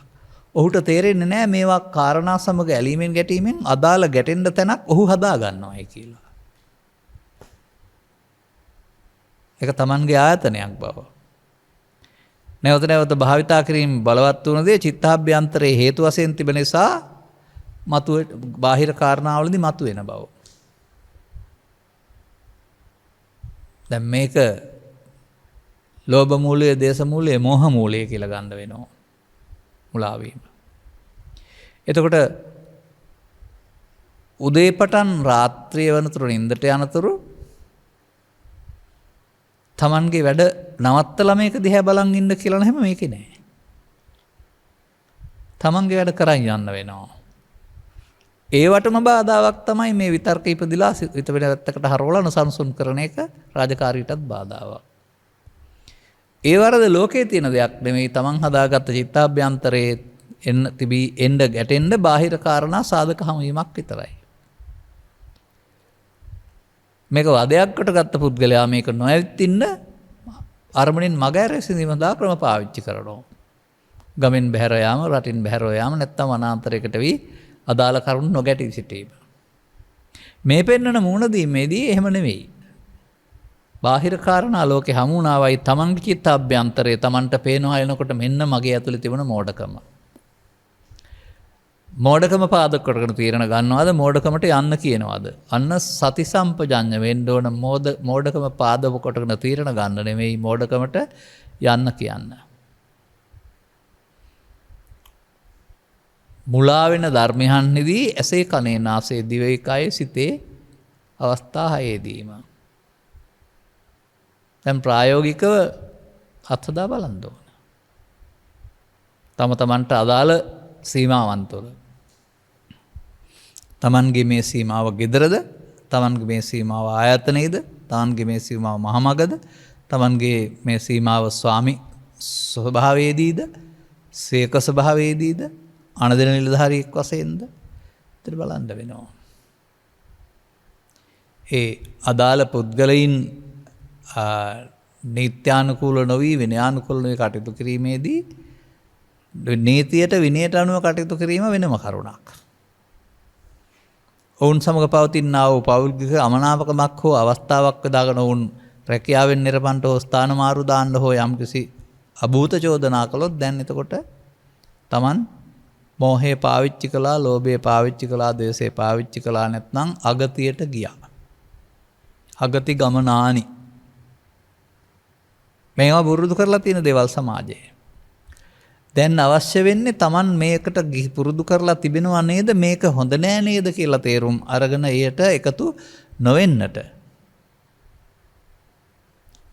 S1: ඔහුට තේරෙන්නේ නැහැ මේවා කාරණා සමග ඇලීමෙන් ගැටීමෙන් අදාළ ගැටෙන්න තැනක් ඔහු හදා ගන්නවායි කියලා. ඒක Tamanගේ ආයතනයක් බව. නැවත නැවත භාවිතා කිරීම බලවත් වුණ දේ චිත්තාභ්‍යන්තරයේ හේතු වශයෙන් තිබෙන නිසා මතුවේ බාහිර කාරණාවලදී මතුවෙන බව. දැන් මේක ලෝභ මූලය, දේශ මූලය, මෝහ මූලය කියලා ගන්න වෙනවා. මුලා වීම. එතකොට උදේ පටන් රාත්‍රිය වනතුරු නින්දට යනතුරු Tamanගේ වැඩ නවත්තලා මේක දිහා බලන් ඉන්න කියලා නැහැම මේකේ නෑ. Tamanගේ වැඩ කරන් යන්න වෙනවා. ඒවටම බාධාවක් තමයි මේ විතර්ක ඉපදිලා හිත වෙන පැත්තකට හරවලා නොසන්සුන් කරන එක රාජකාරීටත් බාධාවක්. ඒ වරද ලෝකේ තියෙන දෙයක් නෙමෙයි. තමන් හදාගත්ත චිත්තාභ්‍යන්තරයේ එන්න ගැටෙන්න බාහිර කාරණා සාධක හමුවීමක් විතරයි. මේක වදයක්කට ගත්ත පුද්ගලයා මේක නොඇවිත්තින්න අරමුණින් මග ඇර සිඳීම සඳහා ක්‍රම පාවිච්චි කරනවා. ගමෙන් බැහැර යාම, රටින් බැහැර යාම, නැත්නම් වනාන්තරයකට වී අදාළ කරුණු නොගැටී සිටීම. මේ පෙන්වන මූණ දීමේදී එහෙම නෙවෙයි. බාහිර කාරණා ලෝකේ හමු වුණාවයි තමන්ගේ චිත්තාභ්‍යන්තරයේ තමන්ට පේනවා එනකොට මෙන්න මගේ ඇතුලේ තිබුණ මෝඩකම. මෝඩකම පාදක කොටගෙන තීරණ ගන්නවද? මෝඩකමට යන්න කියනවද? අන්න සති සම්පජඤ්ඤ වෙන්න ඕන. මෝඩකම පාදක කොටගෙන තීරණ ගන්න නෙමෙයි මෝඩකමට යන්න කියන්න. මුලා වෙන ධර්මයන්හිදී ඇසේ කනේ නාසයේ දිවේ කයේ සිතේ අවස්ථා හයේදීම දැන් ප්‍රායෝගිකව අත්හදා බලන්න ඕන. තම තමන්ට අදාළ සීමාවන් තුළ තමන්ගේ මේ සීමාව ගෙදරද, තමන්ගේ මේ සීමාව ආයතනයේද, තමන්ගේ මේ සීමාව මහමගද, තමන්ගේ මේ සීමාව ස්වාමි ස්වභාවයේදීද, සේක ස්වභාවයේදීද, අනදෙන නිලධාරියෙක් වශයෙන්ද ඉතින් බලන්න වෙනවා. ඒ අදාළ පුද්ගලයින් නීත්‍යානුකූල නොවී විනයානුකූල නොවී කටයුතු කිරීමේදී නීතියට විනයට අනුව කටයුතු කිරීම වෙනම කරුණක්. ඔවුන් සමග පවතිනා වූ පෞද්ගලික අමනාපකමක් හෝ අවස්ථාවක් යොදාගෙන ඔවුන් රැකියාවෙන් නිරපන්ට හෝ ස්ථාන මාරු දාන්න හෝ යම්කිසි අභූත චෝදනා කළොත් දැන් එතකොට Taman මෝහය පාවිච්චි කළා, ලෝභය පාවිච්චි කළා, ද්වේෂය පාවිච්චි කළා නැත්නම් අගතියට ගියා. අගති ගමනානි. මේවා පුරුදු කරලා තියෙන දේවල් සමාජයේ. දැන් අවශ්‍ය වෙන්නේ Taman මේකට පුරුදු කරලා තිබෙනවා නේද, මේක හොඳ නෑ නේද කියලා තේරුම් අරගෙන එයට එකතු නොවෙන්නට.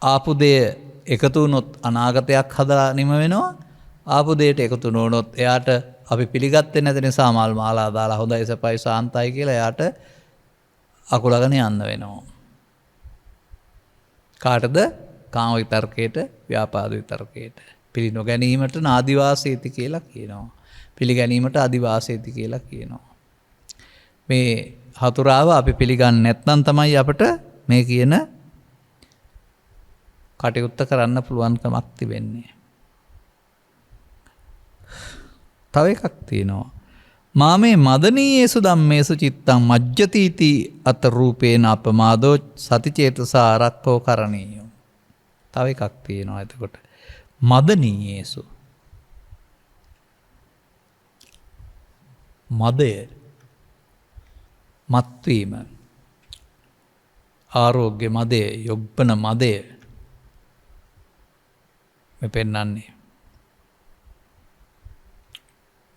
S1: ආපු දෙය එකතු වුණොත් අනාගතයක් හදා නිම වෙනවා. ආපු දෙයට එකතු නොවුනොත් එයාට අපි පිළිගත්තේ නැති නිසා මල් මාලා දාලා හොඳයි සපයි සාන්තයි කියලා එයාට අකුලගෙන යන්න වෙනවා. කාටද? කාම විතර්කයට, ව්‍යාපාද විතර්කයට. පිළි නොගැනීමට නාදිවාසීති කියලා කියනවා. පිළිගැනීමට අදිවාසීති කියලා කියනවා. මේ හතුරාව අපි පිළිගන්නේ නැත්නම් තමයි අපිට මේ කියන කටයුත්ත කරන්න පුළුවන්කමක් තිබෙන්නේ. තව එකක් තියෙනවා. මාමේ මදනීයේසු ධම්මේසු චිත්තං මජ්ජතිති අත රූපේන අපමාදෝ සතිචේතසා ආරක්ඛෝ කරණීයෝ. තව එකක් තියෙනවා එතකොට. මදනීයේසු. මදය. මත්වීම. ආරෝග්‍ය මදය, යොබ්බන මදය. මේ පෙන්නන්නේ.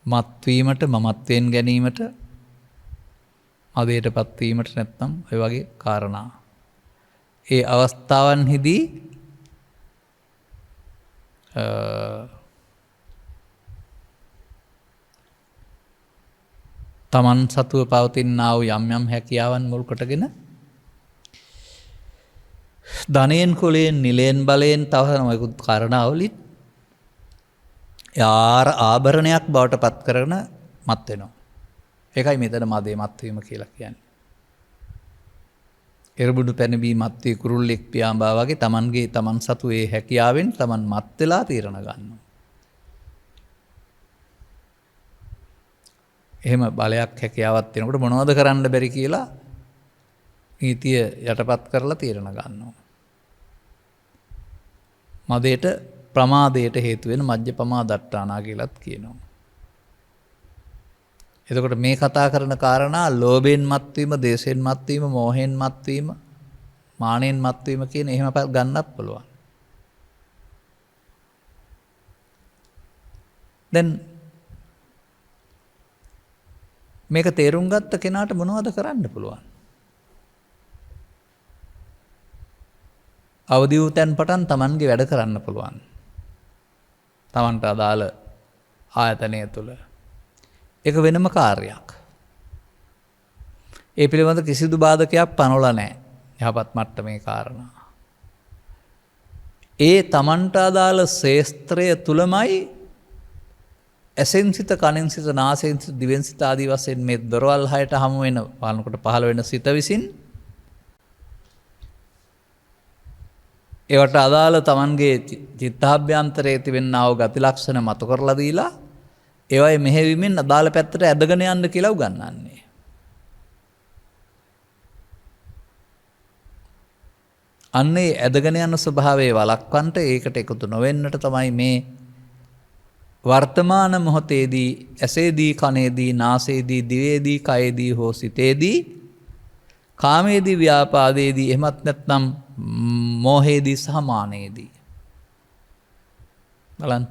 S1: මත්වීමට, මමත්වයෙන් ගැනීමට, මදයට පත්වීමට නැත්නම් ඔය වගේ කාරණා. ඒ අවස්ථාවන්හිදී තමන් සතුව පවතිනා වූ යම් යම් හැකියාවන් මුල් කොටගෙන ධනයෙන්, කුලයෙන්, නිලයෙන්, බලයෙන් තව මොකුත් කාරණාවලින් ආභරණයක් බවට පත් කරගෙන මත් වෙනවා. ඒකයි මෙතන මදේ මත්වීම කියලා කියන්නේ. එරබුඩු පැනබී මත්වී කුරුල්ලෙක් පියාඹා වගේ තමන් සතු ඒ හැකියාවෙන් තමන් මත් වෙලා තීරණ ගන්නවා. එහෙම බලයක් හැකියාවක් තියෙනකොට මොනවද කරන්න බැරි කියලා නීතිය යටපත් කරලා තීරණ ගන්නවා. මදයට ප්‍රමාදයට හේතු වෙන මජ්ජ පමාදට්ඨානා කියලාත් කියනවා. එතකොට මේ කතා කරන කාරණා ලෝභයෙන් මත්වීම, දේශයෙන් මත්වීම, මෝහයෙන් මත්වීම, මානෙන් මත්වීම කියන එහෙම ගන්නත් පුළුවන්. දැන් මේක තේරුම් ගත්ත කෙනාට මොනවද කරන්න පුළුවන්? අවදි වූ තැන් පටන් Tamanගේ වැඩ කරන්න පුළුවන්. Tamanට අදාළ ආයතනය තුළ ඒක වෙනම කාර්යයක්. ඒ පිළිබඳ කිසිදු බාධකයක් පනවලා නැහැ. යහපත් මට්ටමේ කාරණා. ඒ තමන්ට අදාළ ශේස්ත්‍රය තුලමයි ඇසෙන් සිත, කනෙන් සිත, නාසයෙන් සිත, දිවෙන් සිත ආදී වශයෙන් මේ දොරවල් හයට හමු වෙන බලනකොට පහළ වෙන සිත විසින් ඒවට අදාළ තමන්ගේ චිත්තාභ්‍යන්තරයේ තිබෙනා වූ ගති ලක්ෂණ මතු කරලා දීලා ඒවයි මෙහෙවීමෙන් අදාළ පැත්තට ඇදගෙන යන්න කියලා උගන්වන්නේ. අන්නේ ඇදගෙන යන ස්වභාවයේ වළක්වන්නට ඒකට එකතු නොවෙන්නට තමයි මේ වර්තමාන මොහොතේදී ඇසේදී, කනේදී, නාසයේදී, දිවේදී, කයේදී හෝ සිතේදී, කාමයේදී, ව්‍යාපාදයේදී, එහෙමත් නැත්නම් මෝහයේදී සහ මානයේදී බලන්න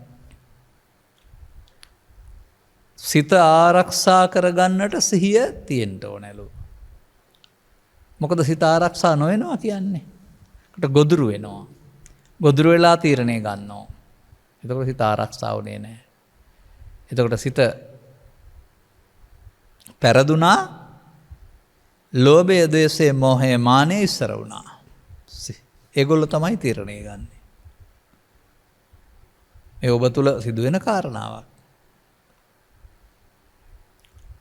S1: සිත ආරක්ෂා කරගන්නට සිහිය තියෙන්න ඕනලු. මොකද සිත ආරක්ෂා නොවෙනවා කියන්නේ ගොදුරු වෙනවා. ගොදුරු වෙලා තීරණය ගන්නවා. එතකොට සිත ආරක්ෂා වුණේ නැහැ. එතකොට සිත පෙරදුනා, ලෝභය, ද්වේෂය, මෝහය, මානය ඉස්සර වුණා. ඒගොල්ලෝ තමයි තීරණය ගන්නෙ. ඒ ඔබ තුල සිදුවෙන කාරණාවක්.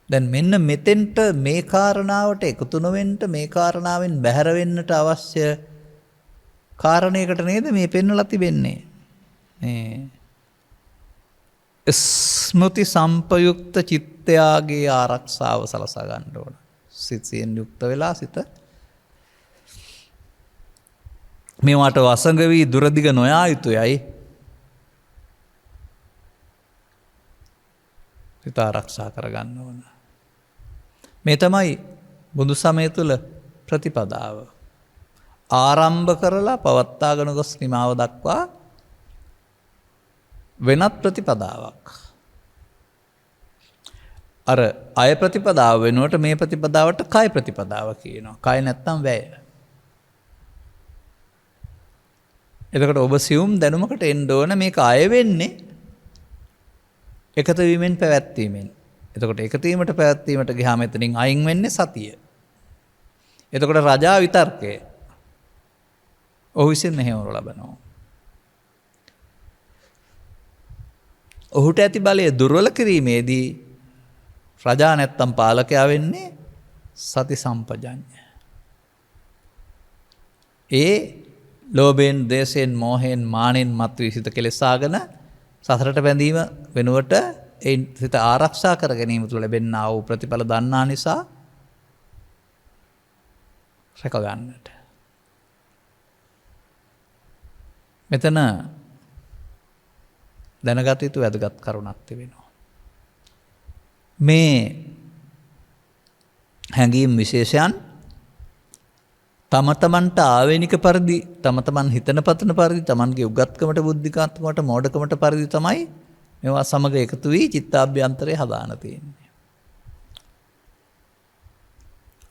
S1: දැන් මෙන්න මෙතෙන්ට මේ කාරණාවට එකතු නොවෙන්න, මේ කාරණාවෙන් බැහැර වෙන්නට අවශ්‍ය කාරණයකට නේද මේ පෙන්වලා තිබෙන්නේ. මේ ස්මෘති සම්පයුක්ත චිත්තයාගේ ආරක්ෂාව සලසා ගන්න ඕන. සිතෙන් යුක්ත වෙලා සිත මේවට වසඟ වී දුරදිග නොයා යුතුයයි. සිත ආරක්ෂා කරගන්න ඕන. මේ තමයි බුදු සමය තුළ ප්‍රතිපදාව. ආරම්භ කරලා පවත්වාගෙන ගොස් නිමාව දක්වා වෙනත් ප්‍රතිපදාවක්. අර අය ප්‍රතිපදාව වෙනුවට මේ ප්‍රතිපදාවට කය ප්‍රතිපදාව කියනවා. කය නැත්තම් වැය. එතකොට ඔබ සියුම් දැනුමකට එන්න ඕන මේක අය වෙන්නේ එකතු වීමෙන් පැවැත්වීමෙන්. එතකොට එකතු වීමට පැවැත්වීමට ගියාම එතනින් අයින් වෙන්නේ සතිය. එතකොට රජා විතර්කය ඔහු විසින් මෙහෙවනු ලබනවා. ඔහුට ඇති බලය දුර්වල කිරීමේදී රජා නැත්තම් පාලකයා වෙන්නේ සති සම්පජඤ්ඤය. ඒ ලෝභයෙන්, ද්වේෂයෙන්, මෝහයෙන්, මානෙන් මත්වී සිත කෙලෙසාගෙන සසරට බැඳීම වෙනුවට ඒ සිත ආරක්ෂා කර ගැනීම තුළ ලැබෙනා වූ ප්‍රතිඵල දන්නා නිසා රැක ගන්නට. මෙතන දැනගත යුතු වැදගත් කරුණක් තිබෙනවා. මේ හැඟීම් විශේෂයන් තම තමන්ට ආවේනික පරිදි, තම තමන් හිතන පතන පරිදි, තමන්ගේ උගත්කමට, බුද්ධිකාත්මකට, මෝඩකමට පරිදි තමයි මේවා සමග එකතු වී චිත්තාභ්‍යන්තරය හදාන තියෙන්නේ.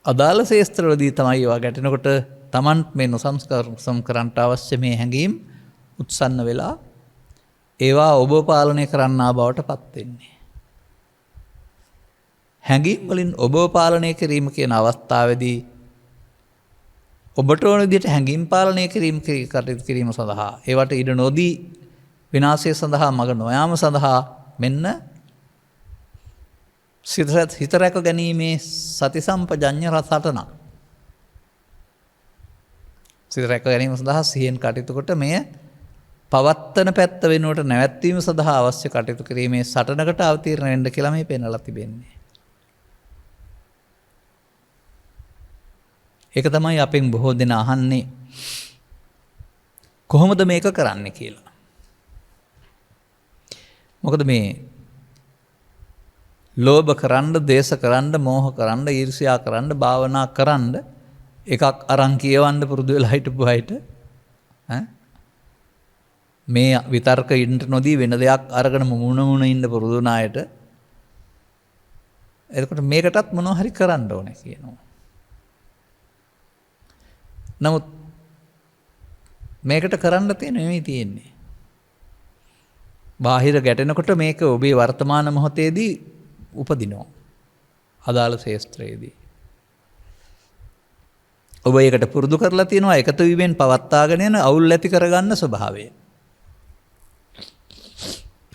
S1: අදාළ ශේස්ත්‍රවලදී තමයි ඒවා ගැටෙනකොට තමන් මේ නොසංස්කරණය කරන්නට අවශ්‍ය මේ හැඟීම් උත්සන්න වෙලා ඒවා ඔබ පාලනය කරන්නා බවට පත් වෙන්නේ. හැඟීම් වලින් ඔබ පාලනය කිරීම කියන අවස්ථාවේදී ඔබට ඕන විදිහට හැඟීම් පාලනය කිරීම කටයුතු කිරීම සඳහා ඒවට ඉඩ නොදී විනාශය සඳහා මඟ නොයාම සඳහා මෙන්න හිත රැක ගැනීමේ සති සම්පජඤ්ඤ රසටන. සිත රැක ගැනීම සඳහා සිහියෙන් කටයුතු කොට මෙය පවත්තන පැත්ත වෙනුවට නැවැත්වීම සඳහා අවශ්‍ය කටයුතු කිරීමේ සටනකට අවතීර්ණ වෙන්න කියලා මේ පෙන්වලා තිබෙන්නේ. ඒක තමයි අපෙන් බොහෝ දෙනා අහන්නේ කොහොමද මේක කරන්නේ කියලා. මොකද මේ ලෝභ කරන්න, දේශ කරන්න, මෝහ කරන්න, ඊර්ෂ්‍යා කරන්න, භාවනා කරන්න එකක් අරන් කියවන්න පුරුදු වෙලා හිටපු අයට මේ විතර්ක ඉන්න නොදී වෙන දෙයක් අරගෙන මුණ ඉන්න පුරුදු වුණ අයට එතකොට මේකටත් මොනවා හරි කරන්න ඕනේ කියනවා. නමුත් මේකට කරන්න තියෙන නෙමෙයි තියෙන්නේ. බාහිර ගැටෙනකොට මේක ඔබේ වර්තමාන මොහොතේදී උපදිනවා. අදාළ ශේස්ත්‍රයේදී. ඔබ ඒකට පුරුදු කරලා තියෙනවා එකතු වීමෙන් පවත්වාගෙන යන අවුල් ඇති කරගන්න ස්වභාවය.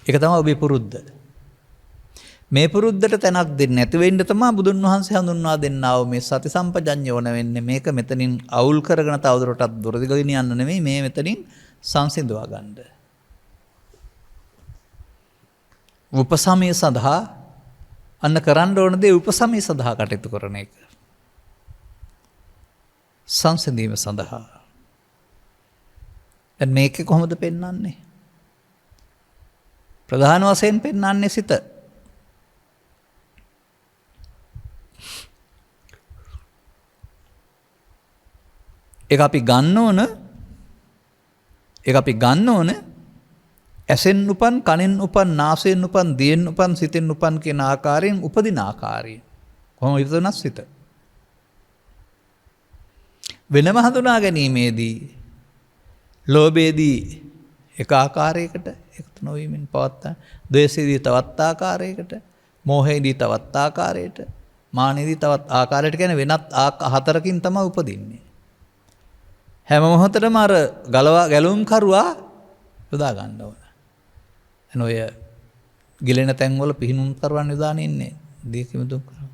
S1: ඒක තමයි ඔබේ පුරුද්ද. මේ පුරුද්දට තැනක් දෙන්නේ නැති වෙන්න තමයි බුදුන් වහන්සේ හඳුන්වා දෙන්නා වූ මේ සති සම්පජඤ්ඤය ඕන වෙන්නේ. මේක මෙතනින් අවුල් කරගෙන තවදුරටත් දුරදිග ගෙනියන්න නෙමෙයි මේ මෙතනින් සංසිඳවා ගන්න. උපසමය සඳහා අන්න කරන්න ඕන දේ උපසමය සඳහා කටයුතු කරන එක. සංසිඳීම සඳහා. දැන් මේකේ කොහොමද පෙන්වන්නේ? ප්‍රධාන වශයෙන් පෙන්වන්නේ සිත. ඒක අපි ගන්න ඕන ඇසෙන් උපන්, කනෙන් උපන්, නාසයෙන් උපන්, දියෙන් උපන්, සිතෙන් උපන් කියන ආකාරයෙන් උපදින ආකාරය. කොහොම ඉපදුනත් සිත. වෙනම හඳුනා ගැනීමේදී ලෝභයේදී එක ආකාරයකට එකතු නොවීමෙන් පවත්තා, ද්වේෂයේදී තවත් ආකාරයකට, මෝහයේදී තවත් ආකාරයකට, මානෙදී තවත් ආකාරයකට කියන වෙනත් හතරකින් තමයි උපදින්නේ. හැම මොහොතටම අර ගැලුම් කරුවා යොදා ගන්න ඕන. එන ඔය ගිලෙන තැන්වල පිහිනුම් කරුවන් යොදාන ඉන්නේ දීකෙමුදුම් කරා.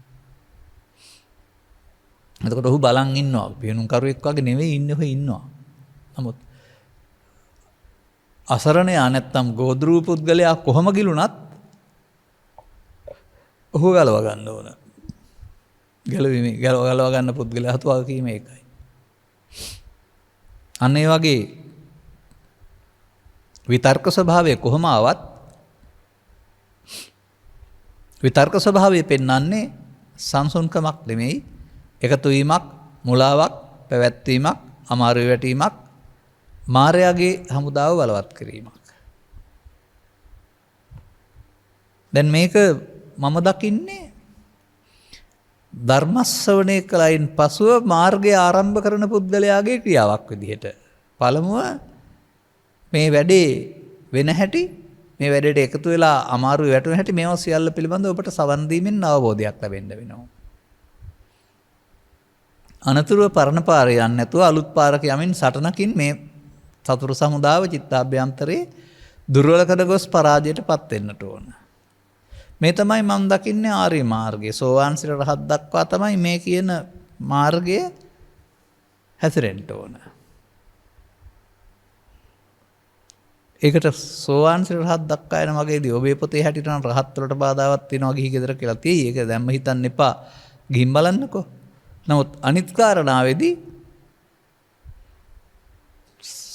S1: එතකොට ඔහු බලන් ඉන්නවා. පිහිනුම් කරුවෙක් වගේ නෙවෙයි ඉන්නේ ඔහු ඉන්නවා. නමුත් අසරණයා නැත්තම් ගෝධරූප පුද්ගලයා කොහොම ගිලුණත් ඔහු ගලව ගන්න ඕන. ගලව ගන්න පුද්ගලයා හතුවා කීම ඒකයි. අන්න ඒ වගේ විතර්ක ස්වභාවය කොහොම ආවත් විතර්ක ස්වභාවය පෙන්වන්නේ සංසුන්කමක් නෙමෙයි, එකතු වීමක්, මුලාවක්, පැවැත්වීමක්, අමාරු වැටීමක්, මායාවේ හමුදාව බලවත් කිරීමක්. දැන් මේක මම දකින්නේ ධර්ම ශ්‍රවණය කලයින් පසුව මාර්ගය ආරම්භ කරන පුද්ගලයාගේ ක්‍රියාවක් විදිහට. පළමුව මේ වැඩේ වෙන හැටි, මේ වැඩේට එකතු වෙලා අමාරු වැටෙන හැටි, මේවා සියල්ල පිළිබඳව ඔබට සවන් දීමෙන් අවබෝධයක් ලැබෙන්න වෙනවා. අනතුරුව පරණ පාරේ යන්නේ නැතුව අලුත් පාරක යමින් සටනකින් මේ සතුරු සමුදාව චිත්තාභ්‍යන්තරේ දුර්වල කර ගොස් පරාජයට පත් වෙන්නට ඕන. මේ තමයි මම දකින්නේ ආර්ය මාර්ගය. සෝවාන් සිට රහත් දක්වා තමයි මේ කියන මාර්ගය හැසිරෙන්න ඕන. ඒකට සෝවාන් සිට රහත් දක්වා යන වගේදී ඔබේ පොතේ හැටියට නම් රහත් වලට බාධාවක් තියෙනවා ගිහි ගෙදර කියලා තියෙයි. ඒක දැම්ම හිතන්න එපා. ගිහින් බලන්නකෝ. නමුත් අනිත් කාරණාවේදී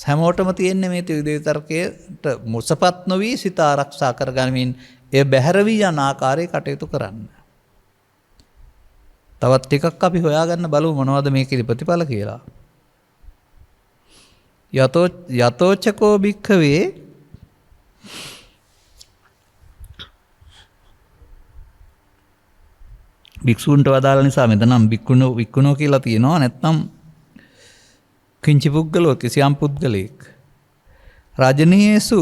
S1: හැමෝටම තියෙන්නේ මේ විතර්කයට මුසපත් නොවි සිත ආරක්ෂා කරගනිමින් ඒ බැහැර වී යන ආකාරයේ කටයුතු කරන්න. තවත් ටිකක් අපි හොයාගන්න බලමු මොනවද මේකේ ප්‍රතිඵල කියලා. යතෝචකෝ භික්ඛවේ භික්ෂුන්ට වදාළ නිසා මෙතනම් වික්කුණෝ කියලා තියෙනවා. නැත්නම් කිංචි පුද්ගලෝ කිසියම් පුද්ගලෙක් රාජනීයසු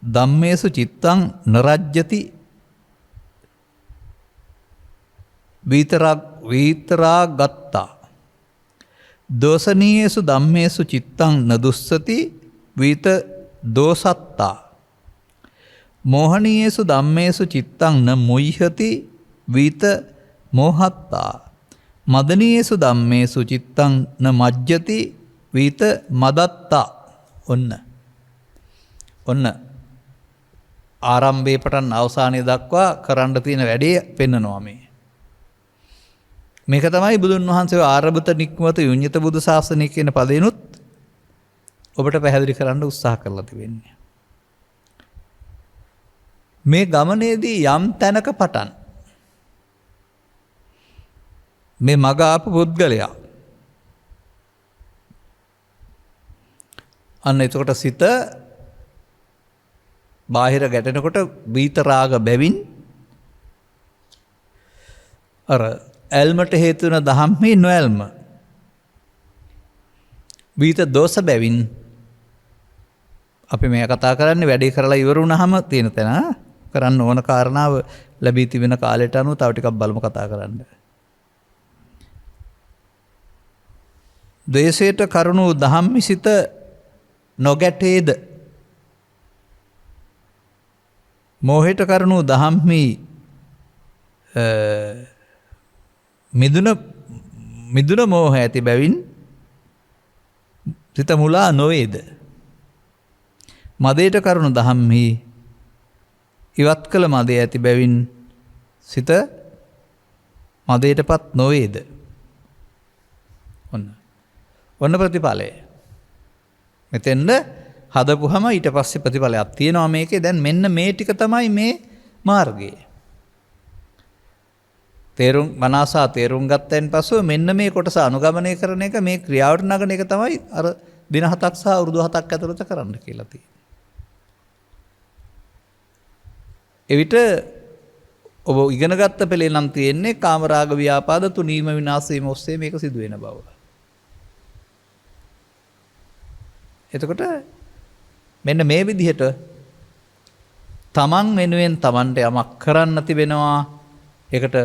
S1: ධම්මේසු චිත්තං නරජ්‍යති විතරා ගත්තා දෝසනීයසු ධම්මේසු චිත්තං නදුස්සති විත දෝසත්තා මෝහනීයසු ධම්මේසු චිත්තං න මුයිහති විත මෝහත්තා මදනීයසු ධම්මේසු චිත්තං න මජ්ජති විත මදත්තා. ඔන්න ආරම්භයේ පටන් අවසානය දක්වා කරන්න තියෙන වැඩේ පෙන්නනවා මේ. මේක තමයි බුදුන් වහන්සේ ආරබත නික්මත යුඤ්ඤත බුදු ශාසනය කියන පදේනුත් ඔබට පැහැදිලි කරන්න උත්සාහ කරලා තිබෙන්නේ. මේ ගමනේදී යම් තැනක පටන් මේ මග ආපු පුද්ගලයා අන්න එතකොට සිත බාහිර ගැටෙනකොට විතරාග බැවින් අර ඇල්මට හේතු වෙන දහම්හි නොඇල්ම විත දෝෂ බැවින් අපි මේ කතා කරන්නේ වැඩේ කරලා ඉවර වුණාම තියෙන තැන කරන්න ඕන කාරණාව ලැබී තිබෙන කාලයට අනුව තව ටිකක් බලමු කතා කරන්න. ද්වේෂයට කරුණු දහම්හි සිත නොගැටේද? මෝහයට කරුණු දහම්හි මිදුන මෝහ ඇති බැවින් සිත මුලා නොවේද? මදයට කරුණු දහම්හි ඉවත් කළ මදය ඇති බැවින් සිත මදයටපත් නොවේද? ඔන්න ප්‍රතිඵලය. මෙතෙන්ද හදපුහම ඊට පස්සේ ප්‍රතිඵලයක් තියෙනවා මේකේ. දැන් මෙන්න මේ ටික තමයි මේ මාර්ගය. තේරුම් මනසා තේරුම් ගත්තයින් පසුව මෙන්න මේ කොටස අනුගමනය කරන එක, මේ ක්‍රියාවට නගන එක තමයි අර දින 7ක් සහ අවුරුදු 7ක් ඇතුළත කරන්න කියලා තියෙන්නේ. එවිට ඔබ ඉගෙන ගත්ත පෙළේ නම් තියෙන්නේ කාමරාග ව්‍යාපාද තුනීම විනාශයම ඔස්සේ මේක සිදු වෙන බව. එතකොට මෙන්න මේ විදිහට තමන් වෙනුවෙන් තමන්ට යමක් කරන්න තිබෙනවා. ඒකට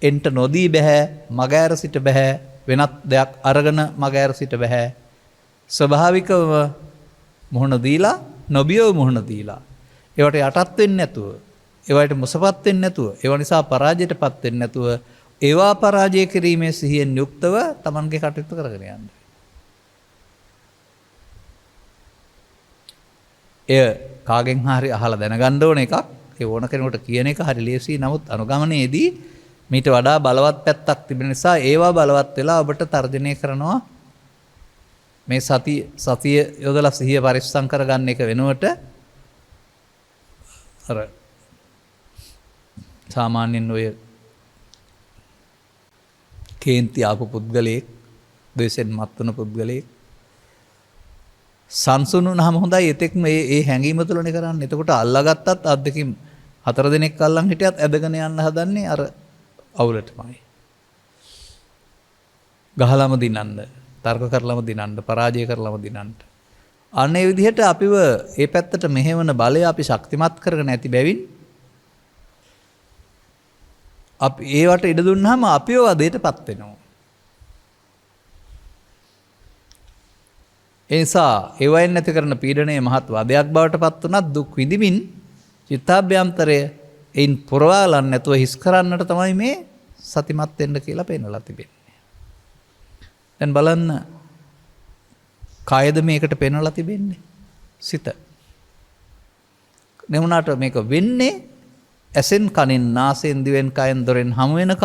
S1: එන්ට නොදී බෑ, මගෑර සිට බෑ, වෙනත් දෙයක් අරගෙන මගෑර සිට බෑ. ස්වභාවිකව මුහුණ දීලා, නොබියව මුහුණ දීලා, ඒවට යටත් වෙන්නේ නැතුව, ඒවට මුසපත් වෙන්නේ නැතුව, ඒව නිසා පරාජයටපත් වෙන්නේ නැතුව, ඒවා පරාජය කිරීමේ සිහියෙන් යුක්තව තමන්ගේ කටයුතු කරගෙන යන්න. එය කාගෙන් හරි අහලා දැනගන්න ඕන එකක්. ඒ ඕන කෙනෙකුට කියන එක හරි ලේසියි. නමුත් අනුගමනයේදී මීට වඩා බලවත් පැත්තක් තිබෙන නිසා ඒවා බලවත් වෙලා ඔබට තර්ජනය කරනවා. මේ සතිය යොදලා සිහිය පරිස්සම් කරගන්න එක වෙනුවට අර සාමාන්‍යයෙන් ඔය කේන්ති ආපු පුද්ගලයෙක්, ද්වේෂෙන් මත් වුණ පුද්ගලයෙක් සංසුන් වුණාම හොඳයි. එතෙක් මේ හැඟීම තුලනේ කරන්නේ. එතකොට අල්ලාගත්තත් අත් දෙකින් 4 දිනක් අල්ලන් හිටියත් ඇදගෙන යන්න හදන්නේ අර අවුලටමයි. ගහලම දිනන්න, තර්ක කරලම දිනන්න, පරාජය කරලම දිනන්න. අනේ විදිහට අපිව ඒ පැත්තට මෙහෙවන බලය අපි ශක්තිමත් කරගෙන ඇති බැවින් අපි ඒවට ඉඩ දුන්නාම අපිව වදයටපත් වෙනවා. ඒ නිසා ඒවයින් නැති කරන පීඩනය මහත් වදයක් බවට පත් වුණත් දුක් විඳිමින් චිත්තාභ්‍යන්තරය එයින් පුරවාලන්න නැතුව හිස් කරන්නට තමයි මේ සතිමත් වෙන්න කියලා පෙන්නලා තිබෙන්නේ. දැන් බලන්න, කායද මේකට පෙන්නලා තිබෙන්නේ? සිත. නෙවුණාට මේක වෙන්නේ ඇසෙන්, කනෙන්, නාසයෙන්, දිවෙන්, කයෙන්, දොරෙන් හමු වෙන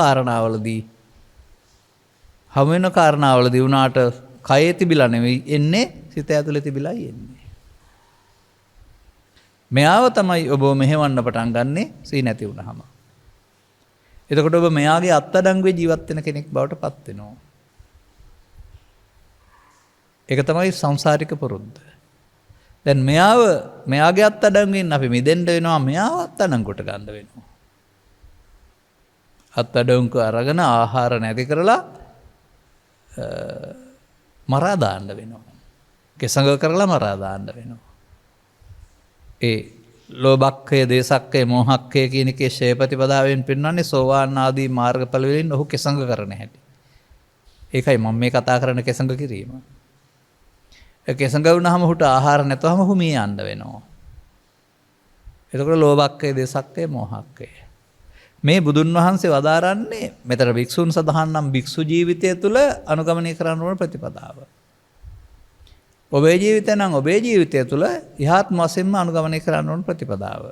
S1: කාරණාවලදී වුණාට කයේ තිබිලා නෙවෙයි එන්නේ, සිත ඇතුලේ තිබිලායි එන්නේ. මෙයාව තමයි ඔබ මෙහෙවන්න පටන් ගන්නෙ සී නැති වුණාම. එතකොට ඔබ මෙයාගේ අත්අඩංගුවේ ජීවත් වෙන කෙනෙක් බවට පත් වෙනවා. ඒක තමයි සංසාරික පුරුද්ද. දැන් මෙයාගේ අත්අඩංගුවෙන් අපි මිදෙන්න වෙනවා, මෙයාව අත්අඩංගුවට ගන්න වෙනවා. අත්අඩංගුව අරගෙන ආහාර නැති කරලා මරා දාන්න වෙනවා. කෙසඟ කරලා මරා දාන්න වෙනවා. ඒ ලෝභක්ඛය, දේසක්ඛය, මෝහක්ඛය කියන එකේ ශේපතිපදාවෙන් පෙන්වන්නේ සෝවාන් ආදී මාර්ගඵල වලින් ඔහු කෙසඟ කරන හැටි. ඒකයි මම මේ කතා කරන කෙසඟ කිරීම. ඒ කෙසඟ වුණාම ඔහුට ආහාර නැතුවම ඔහු මේ යන්න වෙනවා. එතකොට ලෝභක්ඛය, දේසක්ඛය, මෝහක්ඛය. මේ බුදුන් වහන්සේ වදාරන්නේ මෙතන භික්ෂුන් සඳහන් නම් භික්ෂු ජීවිතය තුළ අනුගමනය කරන්න ඕන ප්‍රතිපදාව. ඔබේ ජීවිතය නම් ඔබේ ජීවිතය තුළ ඉහාත්ම වශයෙන්ම අනුගමනය කරන්න ඕන ප්‍රතිපදාව.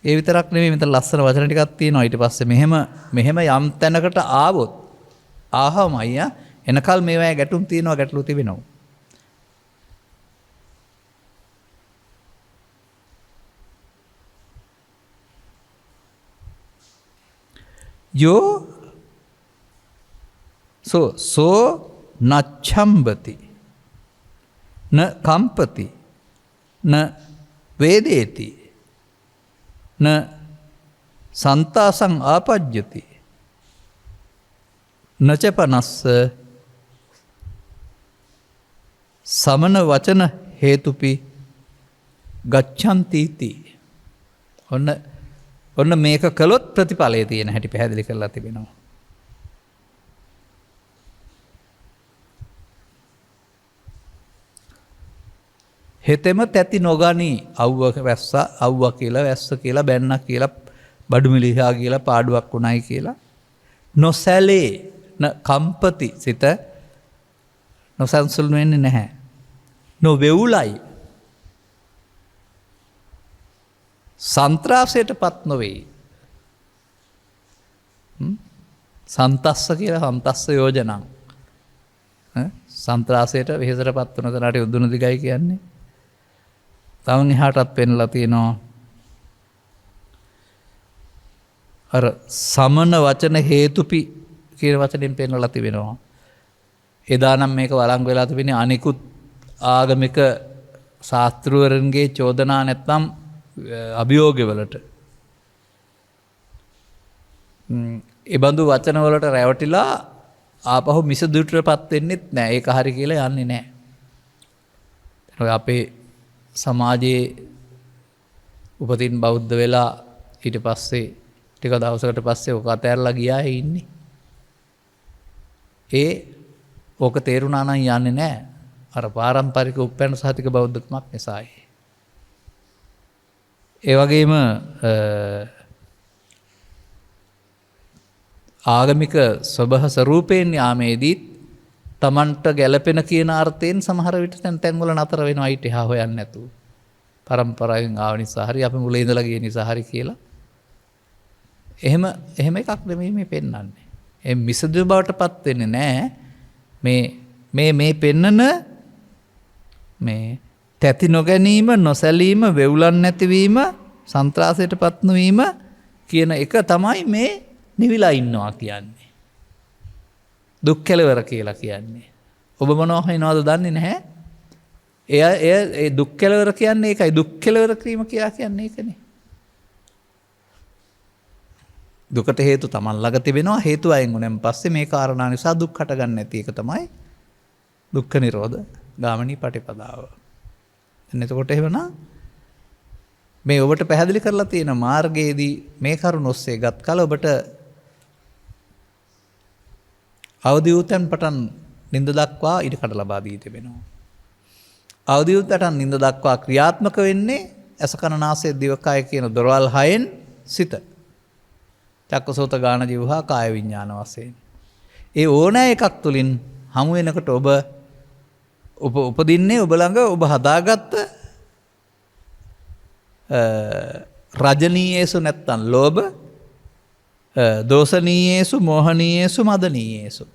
S1: ඒ විතරක් නෙමෙයි, මෙතන ලස්සන වචන ටිකක් තියෙනවා. ඊට පස්සේ මෙහෙම යම් තැනකට ආවොත් ආහම අයියා එනකල් මේවායේ ගැටුම් තියෙනවා, ගැටලු තිබෙනවා. සෝ නච්ඡම්බති න කම්පති න වේදේති න සන්තාසං ආපජ්ජති නචපනස්ස සමන වචන හේතුපි ගච්ඡන්තිති. ඔන්න මේක කළොත් ප්‍රතිඵලය තියෙන හැටි පැහැදිලි කරලා තිබෙනවා. හෙතෙම තැති නොගනී අව්ව කියලා වැස්ස කියලා බැන්න කියලා බඩුමිලිහා කියලා පාඩුවක් වුණයි කියලා. නොසැලේ කම්පති සිත නොසැන්සුල් වෙන්නේ නැහැ. නොවෙවුලයි සන්ත්‍රාසයට පත් නොවෙයි. සන්තස්ස කියලා සන්තස්ස යෝජනං සන්ත්‍රාසයට වෙහෙසට පත් වන තැනට යොදුණු දිගයි කියන්නේ. තවන් එහාටත් පෙන්ලා තියෙනවා අර සමන වචන හේතුපි කියන වචනෙන් පෙන්වලා තිබෙනවා. එදා නම් මේක වළංගු වෙලා තිබෙන්නේ අනිකුත් ආගමික ශාස්ත්‍රවරුන්ගේ චෝදනා නැත්නම් අභියෝගවලට. ඒ බඳු වචන වලට රැවටිලා ආපහු මිසදිටුවටපත් වෙන්නෙත් නැහැ. ඒක හරි කියලා යන්නේ නැහැ. අපේ සමාජයේ උපතින් බෞද්ධ වෙලා ඊට පස්සේ ටික දවසකට පස්සේ ඔක අතෑරලා ගියා ඉන්නේ. ඕක තේරුණා නම් යන්නේ නැහැ. අර පාරම්පරික උපැන්න සහතික බෞද්ධකමක් නිසායි. ඒ වගේම ආගමික ස්වභාව ස්වරූපයෙන් යාමේදීත් තමන්ට ගැළපෙන කියන අර්ථයෙන් සමහර විට තැන් වල නතර වෙනවා ඊට එහා හොයන්නේ නැතුව. පරම්පරාවෙන් ආව නිසා හරි අපි මුල ඉඳලා ගිය නිසා හරි කියලා. එහෙම එකක් නෙමෙයි මේ පෙන්වන්නේ. ඒ මිසදිව බවටපත් වෙන්නේ නැහැ. මේ පෙන්නන මේ තැති නොගැනීම, නොසැලීම, වෙවුලන් නැතිවීම, සන්ත්‍රාසයටපත් නොවීම කියන එක තමයි මේ නිවිලා ඉන්නවා කියන්නේ. දුක් කෙලවර කියලා කියන්නේ. ඔබ මොනවා හිනවද දන්නේ නැහැ. ඒ දුක් කෙලවර කියන්නේ ඒකයි. දුක් කෙලවර කිරීම කියලා කියන්නේ ඒකනේ. දුකට හේතු Taman ළඟ තිබෙනවා. හේතු අයින් වුණෙන් පස්සේ මේ කාරණා නිසා දුක් හටගන්නේ නැති එක තමයි දුක්ඛ නිරෝධ ගාමිනී පටිපදාව. එතකොට එහෙමනම් මේ ඔබට පැහැදිලි කරලා තියෙන මාර්ගයේදී මේ කරුණ ඔස්සේ ගත් කල ඔබට අවදි වූතෙන් පටන් නින්ද දක්වා ඊට කඩ ලබා දී තිබෙනවා. අවදි වූතෙන් නින්ද දක්වා ක්‍රියාත්මක වෙන්නේ ඇස කන නාසය දිවකය කියන දොරවල් හයෙන් සිත. චක්කසෝත ගාන ජීවහා කාය විඥාන වශයෙන්. ඒ ඕනෑ එකක් තුලින් හමු වෙනකොට ඔබ උපදින්නේ ඔබ ළඟ ඔබ හදාගත්ත රජනීයේසු නැත්තම් ලෝභ දෝෂනීයේසු මෝහනීයේසු මදනීයේසු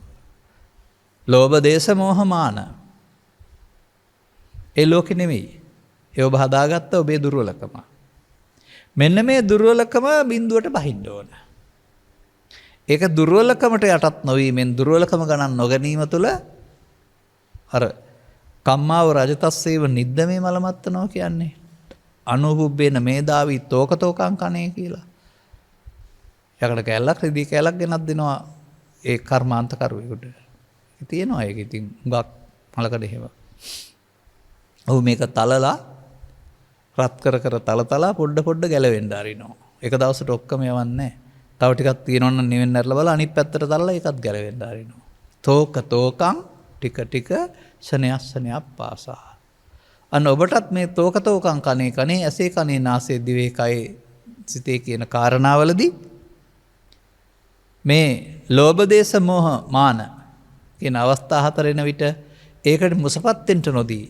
S1: ලෝභ දේශ මෝහ මාන ඒ ලෝකෙ නෙමෙයි. ඒ ඔබ හදාගත්ත ඔබේ දුර්වලකම. මෙන්න මේ දුර්වලකම බිඳුවට බහින්න ඕන. ඒක දුර්වලකමට යටත් නොවීමෙන් දුර්වලකම ගණන් නොගැනීම තුළ අර කම්මාව රජතස්සේව නිද්දමේ මලමත්තනවා කියන්නේ අනුහුබ්බේන මේදාවී තෝකතෝකං කණේ කියලා. යකඩ කැල්ලක් රිදී කැල්ලක් ගෙනත් දෙනවා ඒ කර්මාන්ත කරුවෙකුට. තියෙනවා ඒක ඉතින් හුඟක් මලකඩ එහෙම. ඔව් මේක තලලා රත් කර තලතලා පොඩ ගැලවෙන්න අරිනවා. එක දවසට ඔක්කොම යවන්නේ නැහැ. තව ටිකක් තියෙනවා නම් නිවෙන්න ඇරලා බලලා අනිත් පැත්තට තලලා ඒකත් ගැලවෙන්න අරිනවා. තෝකතෝකං ටික ටික ශනයක් පාසා. අන්න ඔබටත් මේ තෝකතෝකං කනේ ඇසේ කනේ නාසයේ දිවේ කයේ සිතේ කියන කාරණාවලදී මේ ලෝභ දේශ මොහ මාන කියන අවස්ථා හතර එන විට ඒකට මුසපත් වෙන්න නොදී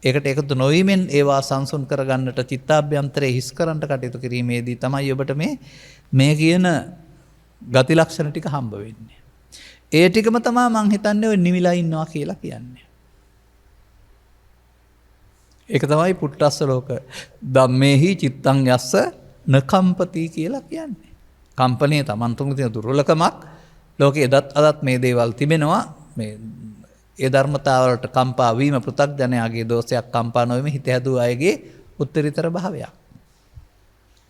S1: ඒකට එකතු නොවීමෙන් ඒවා සංසුන් කරගන්නට චිත්තාභ්‍යන්තරේ හිස් කරන්නට කටයුතු කිරීමේදී තමයි ඔබට මේ කියන ගති ලක්ෂණ ටික හම්බ වෙන්නේ. ඒ ටිකම තමයි මං හිතන්නේ ඔය නිවිලා ඉන්නවා කියලා කියන්නේ. ඒක තමයි පුට්ටස්ස ලෝක ධම්මේහි චිත්තං යස්ස නකම්පති කියලා කියන්නේ. කම්පණය Taman තුන තියෙන දුර්වලකමක් ලෝකයේ අදත් මේ දේවල් තිබෙනවා. මේ ඒ ධර්මතාවලට කම්පා වීම පෘථග්ජනයාගේ දෝෂයක් කම්පා නොවීම හිත හැදූ අයගේ උත්තරීතර භාවයක්.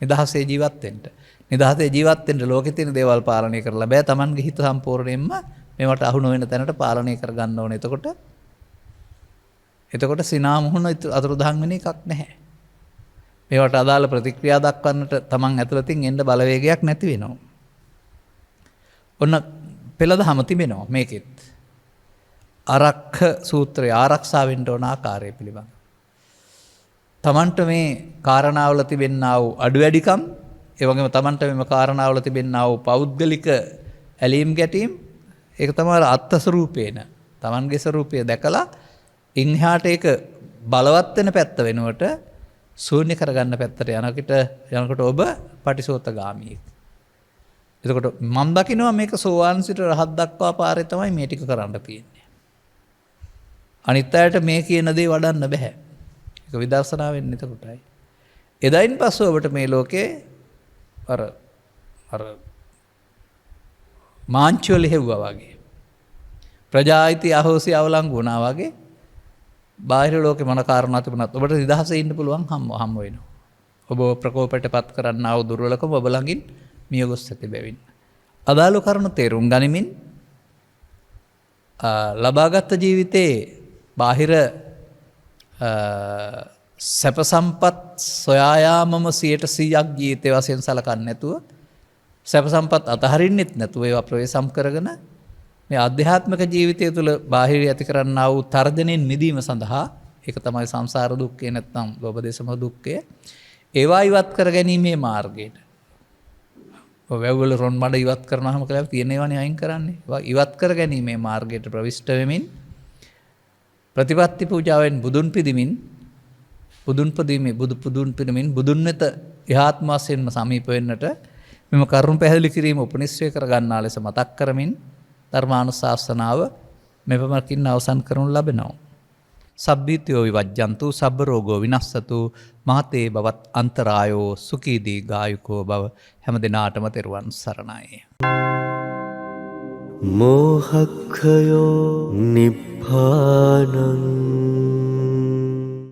S1: නිදහසේ ජීවත් වෙන්න. නිදහසේ ජීවත් වෙන්න ලෝකේ තියෙන දේවල් පාලනය කරලා බෑ. Tamanගේ හිත සම්පූර්ණයෙන්ම මේවට අහු නොවන තැනට පාලනය කරගන්න ඕනේ. එතකොට සිනා මුහුණ අතුරුදහන් වෙන එකක් නැහැ. මේවට අදාළ ප්‍රතික්‍රියා දක්වන්නට Taman ඇතුළතින් එන්න බලවේගයක් නැති වෙනවා. ඔන්න පෙළදහම තිබෙනවා මේකෙත්. ආරක්ෂ සූත්‍රය ආරක්ෂා වෙන්න ඕන ආකාරය පිළිබඳ. තමන්ට මේ කාරණාවල තිබෙන්නා වූ අඩු වැඩිකම්, ඒ වගේම තමන්ට මේ කාරණාවල තිබෙන්නා වූ පෞද්ගලික ඇලීම් ගැටීම්, ඒක තමයි අත්ථ ස්වરૂපේන තමන්ගේ ස්වરૂපය දැකලා ඉන්හාට ඒක බලවත් වෙන පැත්ත වෙනුවට ශූන්‍ය කරගන්න පැත්තට යනකොට ඔබ පටිසෝතගාමී. එතකොට මම දකිනවා මේක සෝවාන් සිට රහත් දක්වා පාරේ තමයි මේ ටික කරන්න තියෙන්නේ. අනිත් අයට මේ කියන දේ වඩන්න බෑ. ඒක විදර්ශනාවෙන් එතකොටයි. එදායින් පස්සේ ඔබට මේ ලෝකේ අර මාංචුවල හෙව්වා වගේ, ප්‍රජායිති අහෝසි අවලංගු වුණා වගේ, බාහිර ලෝකේ මොන කාරණා තිබුණත් ඔබට නිදහසේ ඉන්න පුළුවන් හම්බ වෙනවා. ඔබ ප්‍රකෝපයට පත් කරන්නා වූ දුර්වලකම ඔබ ළඟින් මිය ගොස් ඇති බැවින් අදාළ කරුණු තේරුම් ගනිමින් ලබාගත් ජීවිතයේ බාහිර සැප සම්පත් සොයා යාමම 100% ජීවිතය වශයෙන් සලකන්නේ නැතුව, සැප සම්පත් අතහරින්නෙත් නැතුව ඒවා ප්‍රවේශම් කරගෙන මේ ආධ්‍යාත්මික ජීවිතය තුළ බාහිර ඇති කරන්නා වූ තර්ජනෙන් මිදීම සඳහා, ඒක තමයි සංසාර දුක්ඛය නැත්නම් ලෝභ දේශ මොහ දුක්ඛය, ඒවා ඉවත් කර ගැනීමේ මාර්ගයට. වැව්වල රොන් මඩ ඉවත් කරනවාම කියලා තියෙන ඒවානේ අයින් කරන්නේ. ඒවා ඉවත් කර ගැනීමේ මාර්ගයට ප්‍රවිෂ්ඨ වෙමින් ප්‍රතිපත්ති පූජාවෙන් බුදුන් පිදිමින් බුදුන් වෙත එහාත්ම වශයෙන්ම සමීප වෙන්නට මෙම කරුණ පැහැදිලි කිරීම උපනිශ්‍රය කර ගන්නා ලෙස මතක් කරමින් ධර්මානුශාසනාව මෙපමණකින් අවසන් කරනු ලබනවා. සබ්බීතියෝ විවජ්ජන්තු සබ්බ රෝගෝ විනස්සතු මහතේ බවත් අන්තරායෝ සුඛී දීඝායුකෝ බව හැම දිනාටම තෙරුවන් සරණයි.
S2: මෝහක්ඛයෝ නිබ්බානං